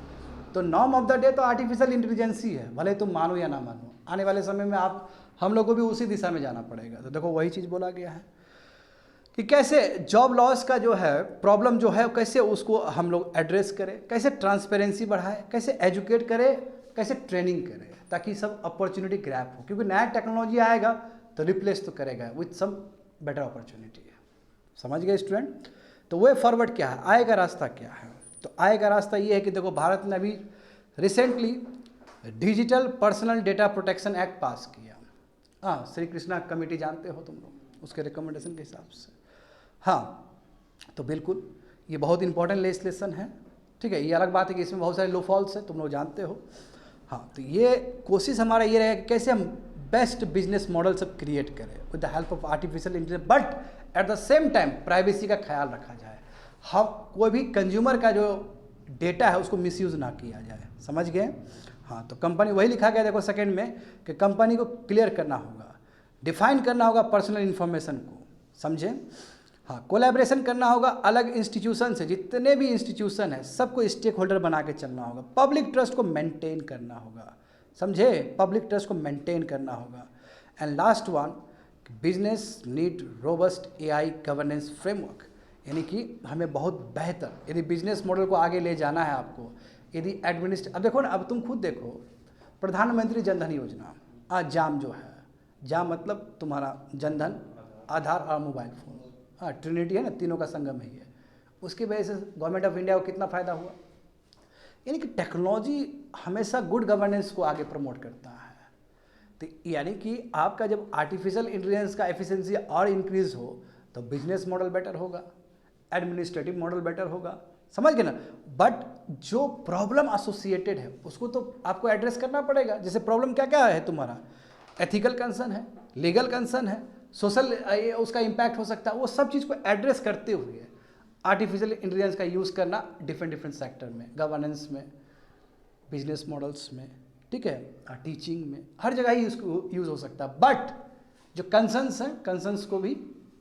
तो नॉर्म ऑफ द डे तो आर्टिफिशियल इंटेलिजेंस ही है, भले तुम मानो या ना मानो। आने वाले समय में हम लोग को भी उसी दिशा में जाना पड़ेगा। तो देखो, वही चीज़ बोला गया है कि कैसे जॉब लॉस का जो है प्रॉब्लम जो है, कैसे उसको हम लोग एड्रेस करें, कैसे ट्रांसपेरेंसी बढ़ाएं, कैसे एजुकेट करें, कैसे ट्रेनिंग करें, ताकि सब अपॉर्चुनिटी ग्रैब हो। क्योंकि नया टेक्नोलॉजी आएगा तो रिप्लेस तो करेगा विथ सम बेटर अपॉर्चुनिटी है। समझ गए स्टूडेंट। तो वे फॉरवर्ड क्या है, आय का रास्ता क्या है। तो आय का रास्ता ये है कि देखो, भारत ने अभी recently digital personal data protection act पास किया। हाँ, श्री कृष्णा कमेटी जानते हो तुम लोग, उसके रिकमेंडेशन के हिसाब से। हाँ, तो बिल्कुल ये बहुत इंपॉर्टेंट लेजिस्लेशन है, ठीक है। ये अलग बात है कि इसमें बहुत सारे लो फॉल्स हैं, तुम लोग जानते हो। हाँ, तो ये कोशिश हमारा ये रहेगा कि कैसे हम बेस्ट बिजनेस मॉडल सब क्रिएट करें with the help of artificial intelligence, but at the same time privacy का ख्याल रखा जाए। हम कोई भी कंज्यूमर का जो डेटा है उसको मिसयूज़ ना किया जाए, समझ गए। हाँ, तो कंपनी वही लिखा गया देखो सेकंड में कि कंपनी को क्लियर करना होगा, डिफाइन करना होगा पर्सनल इन्फॉर्मेशन को, समझे। हाँ, कोलैबोरेशन करना होगा अलग इंस्टीट्यूशन से, जितने भी इंस्टीट्यूशन है सबको स्टेक होल्डर बना के चलना होगा। पब्लिक ट्रस्ट को मेंटेन करना होगा, समझे, पब्लिक ट्रस्ट को मेंटेन करना होगा। And last one, business need robust AI governance framework, यानी कि हमें बहुत बेहतर, यदि बिजनेस मॉडल को आगे ले जाना है आपको, यदि अब देखो ना, अब तुम खुद देखो, प्रधानमंत्री जनधन योजना, आज जाम जो है, जाम मतलब तुम्हारा जनधन, आधार और मोबाइल फ़ोन, हाँ ट्रिनिटी है ना, तीनों का संगम है ये। उसकी वजह से गवर्नमेंट ऑफ इंडिया को कितना फ़ायदा हुआ। यानी कि टेक्नोलॉजी हमेशा गुड गवर्नेंस को आगे प्रमोट करता है। तो यानी कि आपका जब आर्टिफिशियल इंटेलिजेंस का एफिशिएंसी और इंक्रीज़ हो तो बिजनेस मॉडल बेटर होगा, एडमिनिस्ट्रेटिव मॉडल बेटर होगा, समझ गए ना। बट जो प्रॉब्लम एसोसिएटेड है उसको तो आपको एड्रेस करना पड़ेगा। जैसे प्रॉब्लम क्या क्या है तुम्हारा, एथिकल कंसर्न है, लीगल कंसर्न है, सोशल उसका इम्पैक्ट हो सकता है। वो सब चीज़ को एड्रेस करते हुए आर्टिफिशियल इंटेलिजेंस का यूज़ करना डिफरेंट सेक्टर में, गवर्नेंस में, बिजनेस मॉडल्स में, ठीक है, टीचिंग में, हर जगह ही इसको यूज़ हो सकता है। बट जो कंसर्न्स हैं, कंसर्न्स को भी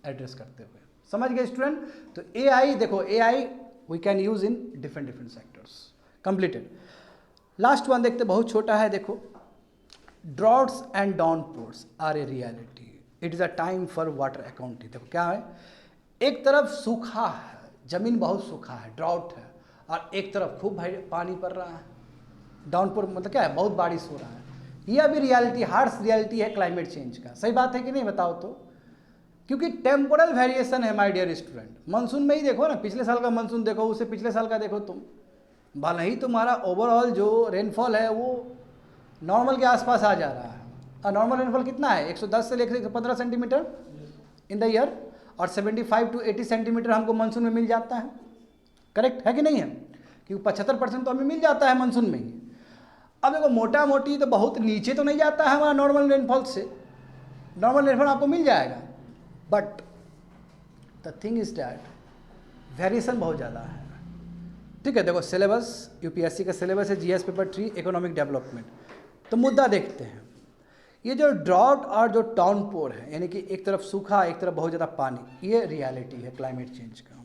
एड्रेस करते हुए, समझ गए स्टूडेंट। तो एआई देखो, AI we can use in different sectors, completed. Last one देखते, बहुत छोटा है, देखो droughts and downpours are a reality, it is a time for water accounting. देखो क्या है, एक तरफ सूखा है, जमीन बहुत सूखा है, ड्राउट है, और एक तरफ खूब भाई पानी पड़ रहा है, डाउनपोर मतलब क्या है, बहुत बारिश हो रहा है। ये अभी रियलिटी, हार्श रियलिटी है क्लाइमेट चेंज का। सही बात है कि नहीं बताओ तो? क्योंकि टेम्पोरल वेरिएशन है माय डियर स्टूडेंट। मानसून में ही देखो ना, पिछले साल का मानसून देखो, उससे पिछले साल का देखो तुम, भले ही तुम्हारा ओवरऑल जो रेनफॉल है वो नॉर्मल के आसपास आ जा रहा है। और नॉर्मल रेनफॉल कितना है, 110 से लेकर 115 सेंटीमीटर इन द ईयर, और 75 to 80 सेंटीमीटर हमको मानसून में मिल जाता है। करेक्ट है कि नहीं है? क्योंकि 75% तो हमें मिल जाता है मानसून में ही। अब देखो मोटा मोटी तो बहुत नीचे तो नहीं जाता है हमारा नॉर्मल रेनफॉल से, नॉर्मल रेनफॉल आपको मिल जाएगा, but the thing is that variation बहुत ज़्यादा है। ठीक है, देखो सिलेबस, यूपीएससी का सिलेबस है जीएस पेपर 3 इकोनॉमिक डेवलपमेंट। तो मुद्दा देखते हैं, ये जो ड्रॉट और जो डाउनपोर है, यानी कि एक तरफ सूखा एक तरफ बहुत ज़्यादा पानी, ये रियलिटी है क्लाइमेट चेंज का।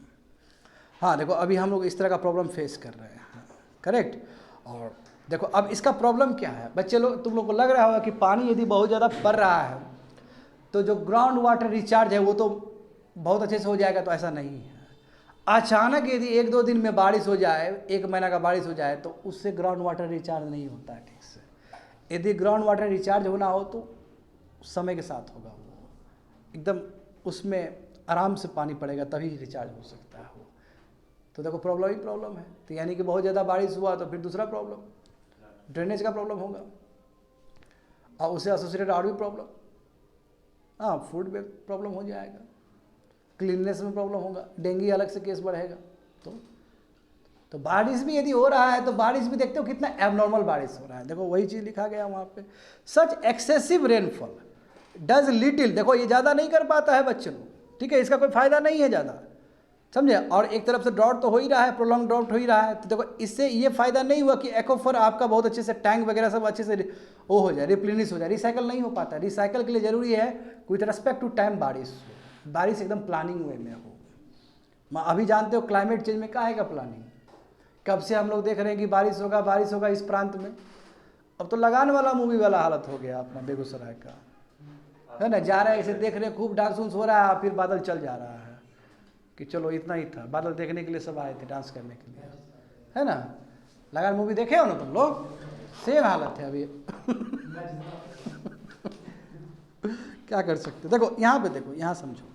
हाँ देखो अभी हम लोग इस तरह का प्रॉब्लम फेस कर रहे हैं, करेक्ट। और देखो अब इसका प्रॉब्लम क्या है बच्चे लोग, तुम लोग को लग रहा होगा कि पानी यदि बहुत ज़्यादा पड़ रहा है तो जो ग्राउंड वाटर रिचार्ज है वो तो बहुत अच्छे से हो जाएगा, तो ऐसा नहीं है। अचानक यदि 1-2 दिन में बारिश हो जाए, 1 महीना का बारिश हो जाए, तो उससे ग्राउंड वाटर रिचार्ज नहीं होता है ठीक से। यदि ग्राउंड वाटर रिचार्ज होना हो तो समय के साथ होगा, वो एकदम उसमें आराम से पानी पड़ेगा तभी रिचार्ज हो सकता है वो। तो देखो प्रॉब्लम ही प्रॉब्लम है। तो यानी कि बहुत ज़्यादा बारिश हुआ तो फिर दूसरा प्रॉब्लम, ड्रेनेज का प्रॉब्लम होगा, और उससे एसोसिएटेड और भी प्रॉब्लम, हाँ फूड में प्रॉब्लम हो जाएगा, क्लीननेस में प्रॉब्लम होगा, डेंगू अलग से केस बढ़ेगा। तो बारिश भी यदि हो रहा है तो बारिश भी देखते हो कितना एबनॉर्मल बारिश हो रहा है। देखो वही चीज़ लिखा गया वहाँ पे, सच एक्सेसिव रेनफॉल डज लिटिल, देखो ये ज़्यादा नहीं कर पाता है बच्चों लोग, ठीक है, इसका कोई फायदा नहीं है ज़्यादा, समझे। और एक तरफ से ड्रॉट तो हो ही रहा है, प्रोलॉन्ग ड्रॉट हो ही रहा है, तो देखो इससे ये फायदा नहीं हुआ कि एक्वाफर आपका बहुत अच्छे से, टैंक वगैरह सब अच्छे से वो हो जाए, रिप्लेनिश हो जाए, रिसाइकल नहीं हो पाता। रिसाइकल के लिए ज़रूरी है विथ रेस्पेक्ट टू टाइम बारिश एकदम प्लानिंग वे में हो। अभी जानते हो क्लाइमेट चेंज में क्या है का प्लानिंग, कब से हम लोग देख रहे हैं कि बारिश होगा इस प्रांत में। अब तो लगान वाला मूवी वाला हालत हो गया अपना बेगूसराय का, है ना, जा रहे हैं इसे देख रहे हैं, खूब डांस उन्स हो रहा है, फिर बादल चल जा रहा है कि चलो इतना ही था, बादल देखने के लिए सब आए थे, डांस करने के लिए, है ना। लगान मूवी देखे हो ना तुम लोग, सेम हालत है अभी क्या कर सकते। देखो यहाँ पे, देखो यहाँ समझो,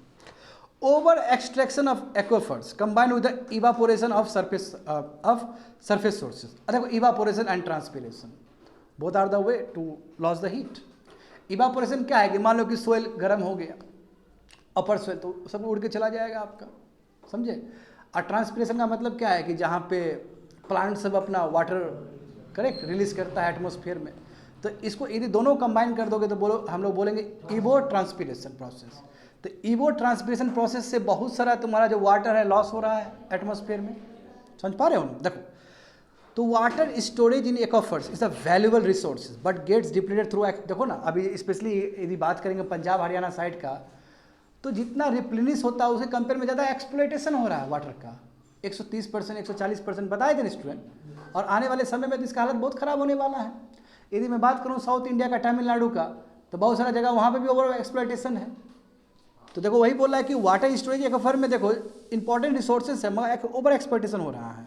over extraction of aquifers combined with the evaporation of surface sources. देखो evaporation and transpiration both are the way to loss the heat. Evaporation क्या है कि मान लो कि सोइल गर्म हो गया, अपर सोइल, तो सब उड़ के चला जाएगा आपका, समझे। और ट्रांसपिरेशन का मतलब क्या है कि जहाँ पे प्लांट सब अपना वाटर करेक्ट रिलीज करता है एटमॉस्फेयर में, तो इसको यदि दोनों कंबाइन कर दोगे तो बोलो, हम लोग बोलेंगे इवो ट्रांसपिरेशन प्रोसेस। तो इवो ट्रांसपिरेशन प्रोसेस से बहुत सारा तुम्हारा जो वाटर है लॉस हो रहा है एटमॉस्फेयर में, समझ पा रहे हो ना। देखो तो water storage in aquifers is a valuable resource but gets depleted through, देखो ना अभी स्पेशली यदि बात करेंगे पंजाब हरियाणा साइड का, तो जितना रिप्लेनिश होता है उसे कंपेयर में ज़्यादा एक्सप्लॉयटेशन हो रहा है वाटर का, 130%, 140% बताए थे स्टूडेंट। और आने वाले समय में तो इसका हालत बहुत ख़राब होने वाला है। यदि मैं बात करूँ साउथ इंडिया का, तमिलनाडु का, तो बहुत सारा जगह वहाँ पे भी ओवर एक्सप्लॉयटेशन है। तो देखो वही बोल रहा है कि वाटर स्टोरेज एक्वाफर में देखो इंपॉर्टेंट रिसोर्सेज है मगर ओवर एक्सप्लॉयटेशन हो रहा है।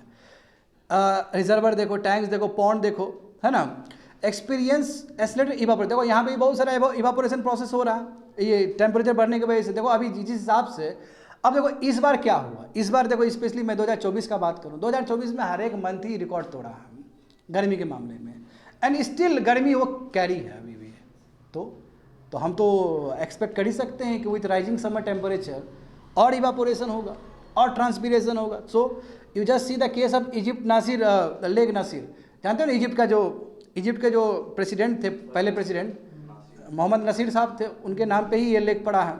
रिजर्वर देखो, टैंक्स देखो, पॉन्ड देखो, है ना, एक्सपीरियंस एस्लेटेड इवापोरेशन, देखो यहाँ पे भी बहुत सारा इवापोरेशन प्रोसेस हो रहा है ये टेम्परेचर बढ़ने की वजह से। देखो अभी जिस हिसाब से, अब देखो इस बार क्या हुआ, इस बार देखो स्पेशली मैं 2024 का बात करूँ, 2024 में हर एक मंथ ही रिकॉर्ड तोड़ा है गर्मी के मामले में, एंड स्टिल गर्मी वो कैरी है अभी भी। तो हम तो एक्सपेक्ट कर ही सकते हैं कि विथ राइजिंग समर टेम्परेचर और इवापोरेशन होगा और ट्रांसपीरेशन होगा। So you just see the case of Egypt Nasser, lake Nasser, जानते हो ना, इजिप्ट के जो प्रेसिडेंट थे, पहले प्रेसिडेंट मोहम्मद नसीर साहब थे, उनके नाम पे ही ये लेक पड़ा है।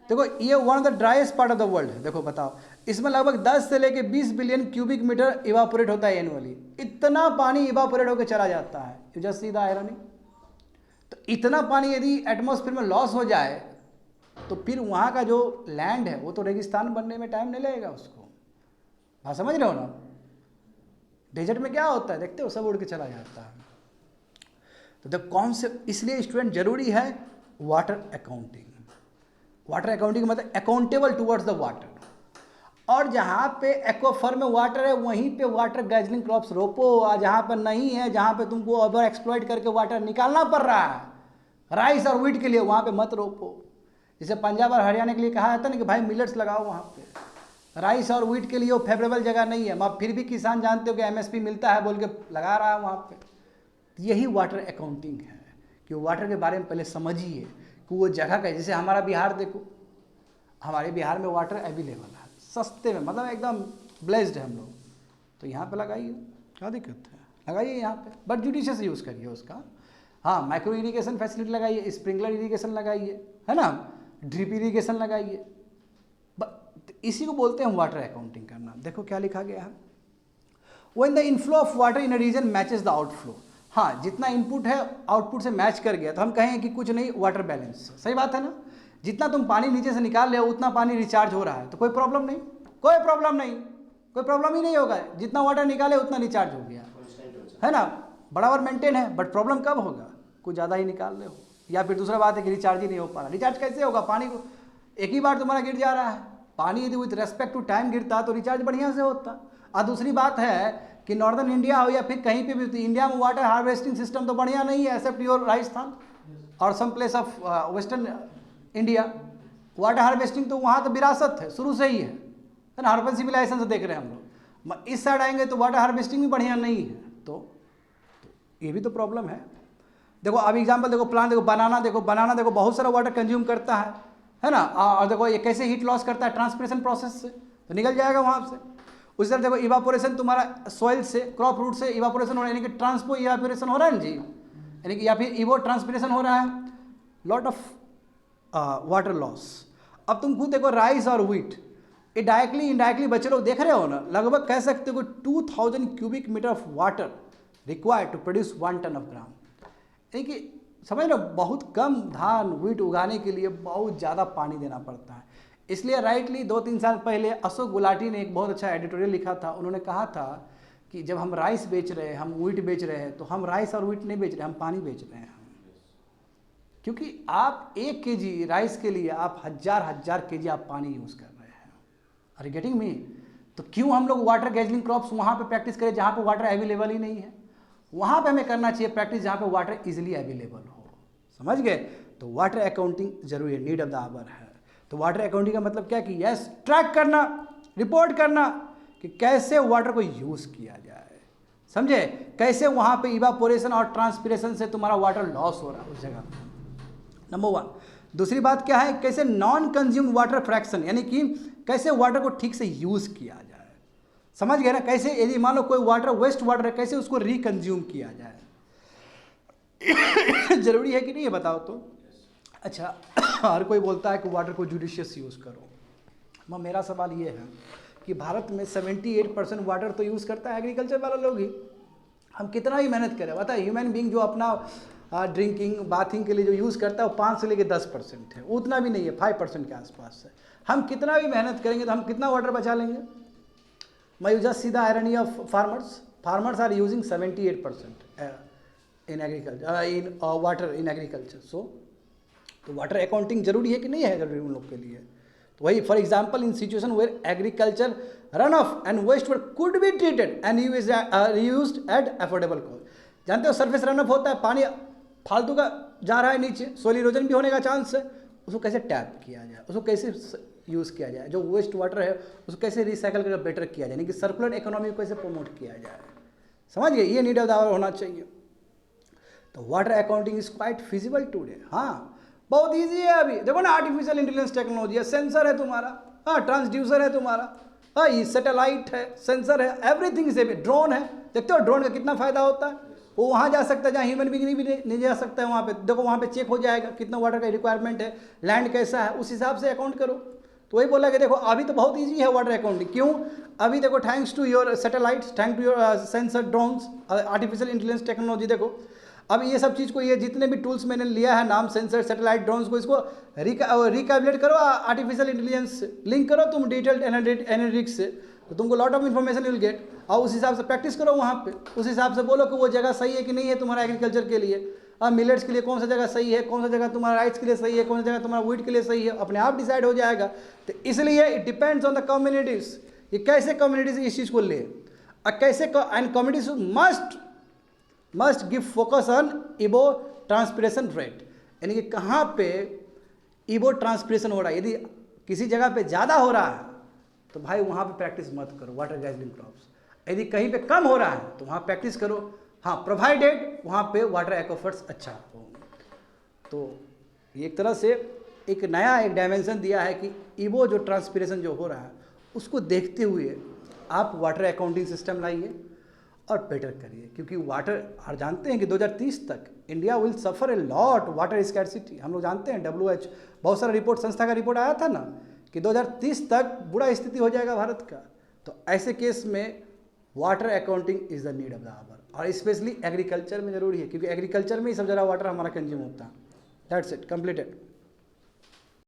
देखो ये one of the driest part of the world है। देखो बताओ, इसमें लगभग 10 से लेके 20 बिलियन क्यूबिक मीटर इवापोरेट होता है एनुअली, इतना पानी इवापोरेट होकर चला जाता है। You just see the irony. तो इतना पानी यदि एटमॉस्फेयर में लॉस हो जाए तो फिर वहाँ का जो लैंड है वो तो रेगिस्तान बनने में टाइम नहीं लगेगा उसको। हाँ समझ रहे हो ना, डेजर्ट में क्या होता है देखते हो, सब उड़ के चला जाता है। तो द कॉन्सेप्ट, इसलिए स्टूडेंट जरूरी है वाटर अकाउंटिंग। वाटर अकाउंटिंग मतलब अकाउंटेबल टुवर्ड्स द वाटर। और जहाँ पे एक्वाफर में वाटर है वहीं पे वाटर गैजलिंग क्रॉप्स रोपो, और जहाँ पर नहीं है, जहाँ पे तुमको ओवर एक्सप्लॉइट करके वाटर निकालना पड़ रहा है राइस और व्हीट के लिए, वहाँ पे मत रोपो। जैसे पंजाब और हरियाणा के लिए कहा जाता है ना कि भाई मिलेट्स लगाओ, वहाँ पे राइस और व्हीट के लिए वो फेवरेबल जगह नहीं है, मगर फिर भी किसान जानते हो कि एमएसपी मिलता है बोल के लगा रहा है वहाँ पे। यही वाटर अकाउंटिंग है कि वाटर के बारे में पहले समझिए कि वो जगह का, जैसे हमारा बिहार देखो, हमारे बिहार में वाटर अवेलेबल है सस्ते में, मतलब एकदम ब्लेस्ड है हम लोग, तो यहाँ पे लगाइए, क्या दिक्कत है, लगाइए यहाँ पे, बट जुडिशियस यूज़ करिए उसका। हाँ, माइक्रो इरीगेशन फैसिलिटी लगाइए, स्प्रिंकलर इरीगेशन लगाइए, है ना, ड्रिप इरीगेशन लगाइए। इसी को बोलते हैं वाटर अकाउंटिंग करना। देखो क्या लिखा गया है, when the inflow of water in a region matches the outflow. हाँ, जितना इनपुट है आउटपुट से मैच कर गया तो हम कहें कि कुछ नहीं, वाटर बैलेंस। सही बात है ना, जितना तुम पानी नीचे से निकाल रहे हो उतना पानी रिचार्ज हो रहा है, तो कोई प्रॉब्लम नहीं, कोई प्रॉब्लम नहीं, कोई प्रॉब्लम ही नहीं होगा। जितना वाटर निकाले उतना रिचार्ज हो गया, है ना, बराबर मेंटेन है। बट प्रॉब्लम कब होगा, कुछ ज़्यादा ही निकाल रहे हो, या फिर दूसरा बात है कि रिचार्ज ही नहीं हो पा रहा। रिचार्ज कैसे होगा, पानी को एक ही बार तुम्हारा गिर जा रहा है। पानी यदि विथ रेस्पेक्ट टू टाइम गिरता तो रिचार्ज बढ़िया से होता। और दूसरी बात है कि नॉर्दर्न इंडिया हो या फिर कहीं पे भी, तो इंडिया में वाटर हार्वेस्टिंग सिस्टम तो बढ़िया नहीं है, एक्सेप्ट योर राजस्थान और some place of western India. Water harvesting तो वहाँ तो विरासत है, शुरू से ही है ना, हरपन सिविलाइजेशन से देख रहे हैं हम लोग। इस साइड आएंगे तो वाटर हार्वेस्टिंग भी बढ़िया नहीं है, तो ये भी तो प्रॉब्लम है। देखो अब एग्जांपल देखो, प्लांट देखो, बनाना देखो बहुत सारा वाटर कंज्यूम करता है ना, और देखो ये कैसे हीट लॉस करता है ट्रांसपिरेशन प्रोसेस से, तो निकल जाएगा वहाँ से। उसी तरह देखो इवापोरेशन, तुम्हारा सॉइल से, क्रॉप रूट से इवापोरेशन हो रहा है, यानी कि ट्रांसपो इवापोरेशन हो रहा है ना जी, यानी कि या फिर इवो ट्रांसपिरेशन हो रहा है, लॉट ऑफ वाटर लॉस। अब तुम खुद देखो राइस और व्हीट, ये डायरेक्टली इनडायरेक्टली बच्चे लोग देख रहे हो ना, लगभग कह सकते हो कि 2000 cubic metre of water required to produce 1 ton of gram. यानी कि समझ लो, बहुत कम धान व्हीट उगाने के लिए बहुत ज़्यादा पानी देना पड़ता है। इसलिए राइटली 2-3 साल पहले अशोक गुलाटी ने एक बहुत अच्छा एडिटोरियल लिखा था। उन्होंने कहा था कि जब हम राइस बेच रहे हैं, हम व्हीट बेच रहे हैं, तो हम राइस और व्हीट नहीं बेच रहे, हम पानी बेच रहे हैं। क्योंकि आप 1 kg राइस के लिए आप हजार kg आप पानी यूज़ कर रहे हैं। Are you getting me? तो क्यों हम लोग वाटर गैजलिंग क्रॉप्स वहाँ पे प्रैक्टिस करें जहाँ पे वाटर अवेलेबल ही नहीं है? वहाँ पे हमें करना चाहिए प्रैक्टिस जहाँ पे वाटर इजीली अवेलेबल हो। समझ गए? तो वाटर अकाउंटिंग जरूरी है, नीड ऑफ द आवर है। तो वाटर अकाउंटिंग का मतलब क्या कि यस, ट्रैक करना, रिपोर्ट करना कि कैसे वाटर को यूज़ किया जाए, समझे, कैसे वहाँ पे इवापोरेशन और ट्रांसपिरेशन से तुम्हारा वाटर लॉस हो रहा है उस जगह। नंबर 1। दूसरी बात क्या है, कैसे नॉन कंज्यूम वाटर फ्रैक्शन, यानी कि कैसे वाटर को ठीक से यूज़ किया जाए। समझ गए ना? कैसे यदि मान लो कोई वाटर वेस्ट वाटर है, कैसे उसको रिकंज्यूम किया जाए। जरूरी है कि नहीं, ये बताओ तो। अच्छा, हर कोई बोलता है कि वाटर को जुडिशियस यूज़ करो, मगर मेरा सवाल ये है कि भारत में 78% वाटर तो यूज़ करता है एग्रीकल्चर वाला लोग ही। हम कितना ही मेहनत करें, बता, ह्यूमन बीइंग जो अपना ड्रिंकिंग बाथिंग के लिए जो यूज़ करता है वो 5 से लेकर 10% है, उतना भी नहीं है, 5% के आसपास है। हम कितना भी मेहनत करेंगे तो हम कितना वाटर बचा लेंगे? मैं just see the irony of farmers are using 78% in agriculture, in water in agriculture. So तो वाटर अकाउंटिंग जरूरी है कि नहीं है जरूरी उन लोग के लिए? तो वही, for example in situation where agriculture run off and waste water could be treated and used at affordable cost. जानते हो सर्फेस रन ऑफ होता है, पानी फालतू का जा रहा है नीचे, सोइल इरोजन भी होने का चांस है, उसको कैसे टैप किया जाए, उसको कैसे यूज़ किया जाए, जो वेस्ट वाटर है उसको कैसे रिसाइकल करके बेटर किया जाए, यानी कि सर्कुलर इकोनॉमी को कैसे प्रमोट किया जाए। समझ गए? ये नीड ऑफ द आवर होना चाहिए। तो water accounting is quite feasible today. हाँ, बहुत ईजी है। अभी देखो ना, आर्टिफिशियल इंटेलिजेंस टेक्नोलॉजी है, सेंसर है तुम्हारा, हाँ, ट्रांसड्यूसर है तुम्हारा, हाँ, ये सैटेलाइट है, सेंसर है, एवरीथिंग इज एबल। ड्रोन है, देखते हो ड्रोन का कितना फायदा होता है, वो वहाँ जा सकता है जहाँ ह्यूमन बीइंग भी नहीं जा सकता है। वहाँ पे देखो, वहाँ पे चेक हो जाएगा कितना वाटर का रिक्वायरमेंट है, लैंड कैसा है, उस हिसाब से अकाउंट करो। तो वही बोला कि देखो अभी तो बहुत ईजी है वाटर अकाउंटिंग। क्यों? अभी देखो, thanks to your satellites, thanks to your sensor, drones, artificial intelligence technology. देखो अब ये सब चीज़ को, ये जितने भी टूल्स मैंने लिया है नाम, सेंसर, सैटेलाइट, ड्रोन्स को, इसको रिकैलकुलेट करो, आर्टिफिशियल इंटेलिजेंस लिंक करो तुम डिटेल्ड एनालिटिक्स से, तो तुमको lot of information will get. और उस हिसाब से प्रैक्टिस करो वहाँ पे, उस हिसाब से बोलो कि वो जगह सही है कि नहीं है तुम्हारा एग्रीकल्चर के लिए। मिलेट्स के लिए कौन सा जगह सही है, कौन सा जगह तुम्हारा राइस के लिए सही है, कौन सा जगह तुम्हारा व्हीट के लिए सही है, अपने आप डिसाइड हो जाएगा। तो इसलिए it depends on the communities, ये कैसे कम्युनिटीज इस चीज़ को ले, और कैसे and communities must give focus on इबो ट्रांसपिरेशन रेट, यानी कि कहाँ पे इबो ट्रांसपिरेशन हो रहा है। यदि किसी जगह पे ज़्यादा हो रहा है तो भाई वहाँ पे प्रैक्टिस मत करो वाटर गैजरिंग क्रॉप्स, यदि कहीं पे कम हो रहा है तो वहाँ प्रैक्टिस करो, हाँ प्रोवाइडेड वहाँ पे वाटर एक्वाफर्स अच्छा हो। तो ये एक तरह से एक नया एक डायमेंशन दिया है कि इबो जो ट्रांसपिरेशन जो हो रहा है उसको देखते हुए आप वाटर अकाउंटिंग सिस्टम लाइए और बेटर करिए, क्योंकि वाटर आप जानते हैं कि 2030 तक India will suffer a lot water scarcity. हम लोग जानते हैं WH बहुत सारा रिपोर्ट, संस्था का रिपोर्ट आया था ना कि 2030 तक बुरा स्थिति हो जाएगा भारत का। तो ऐसे केस में water accounting is the need of the hour, और स्पेशली एग्रीकल्चर में ज़रूरी है, क्योंकि एग्रीकल्चर में ही सब ज़्यादा वाटर हमारा कंज्यूम होता है। That's it, completed.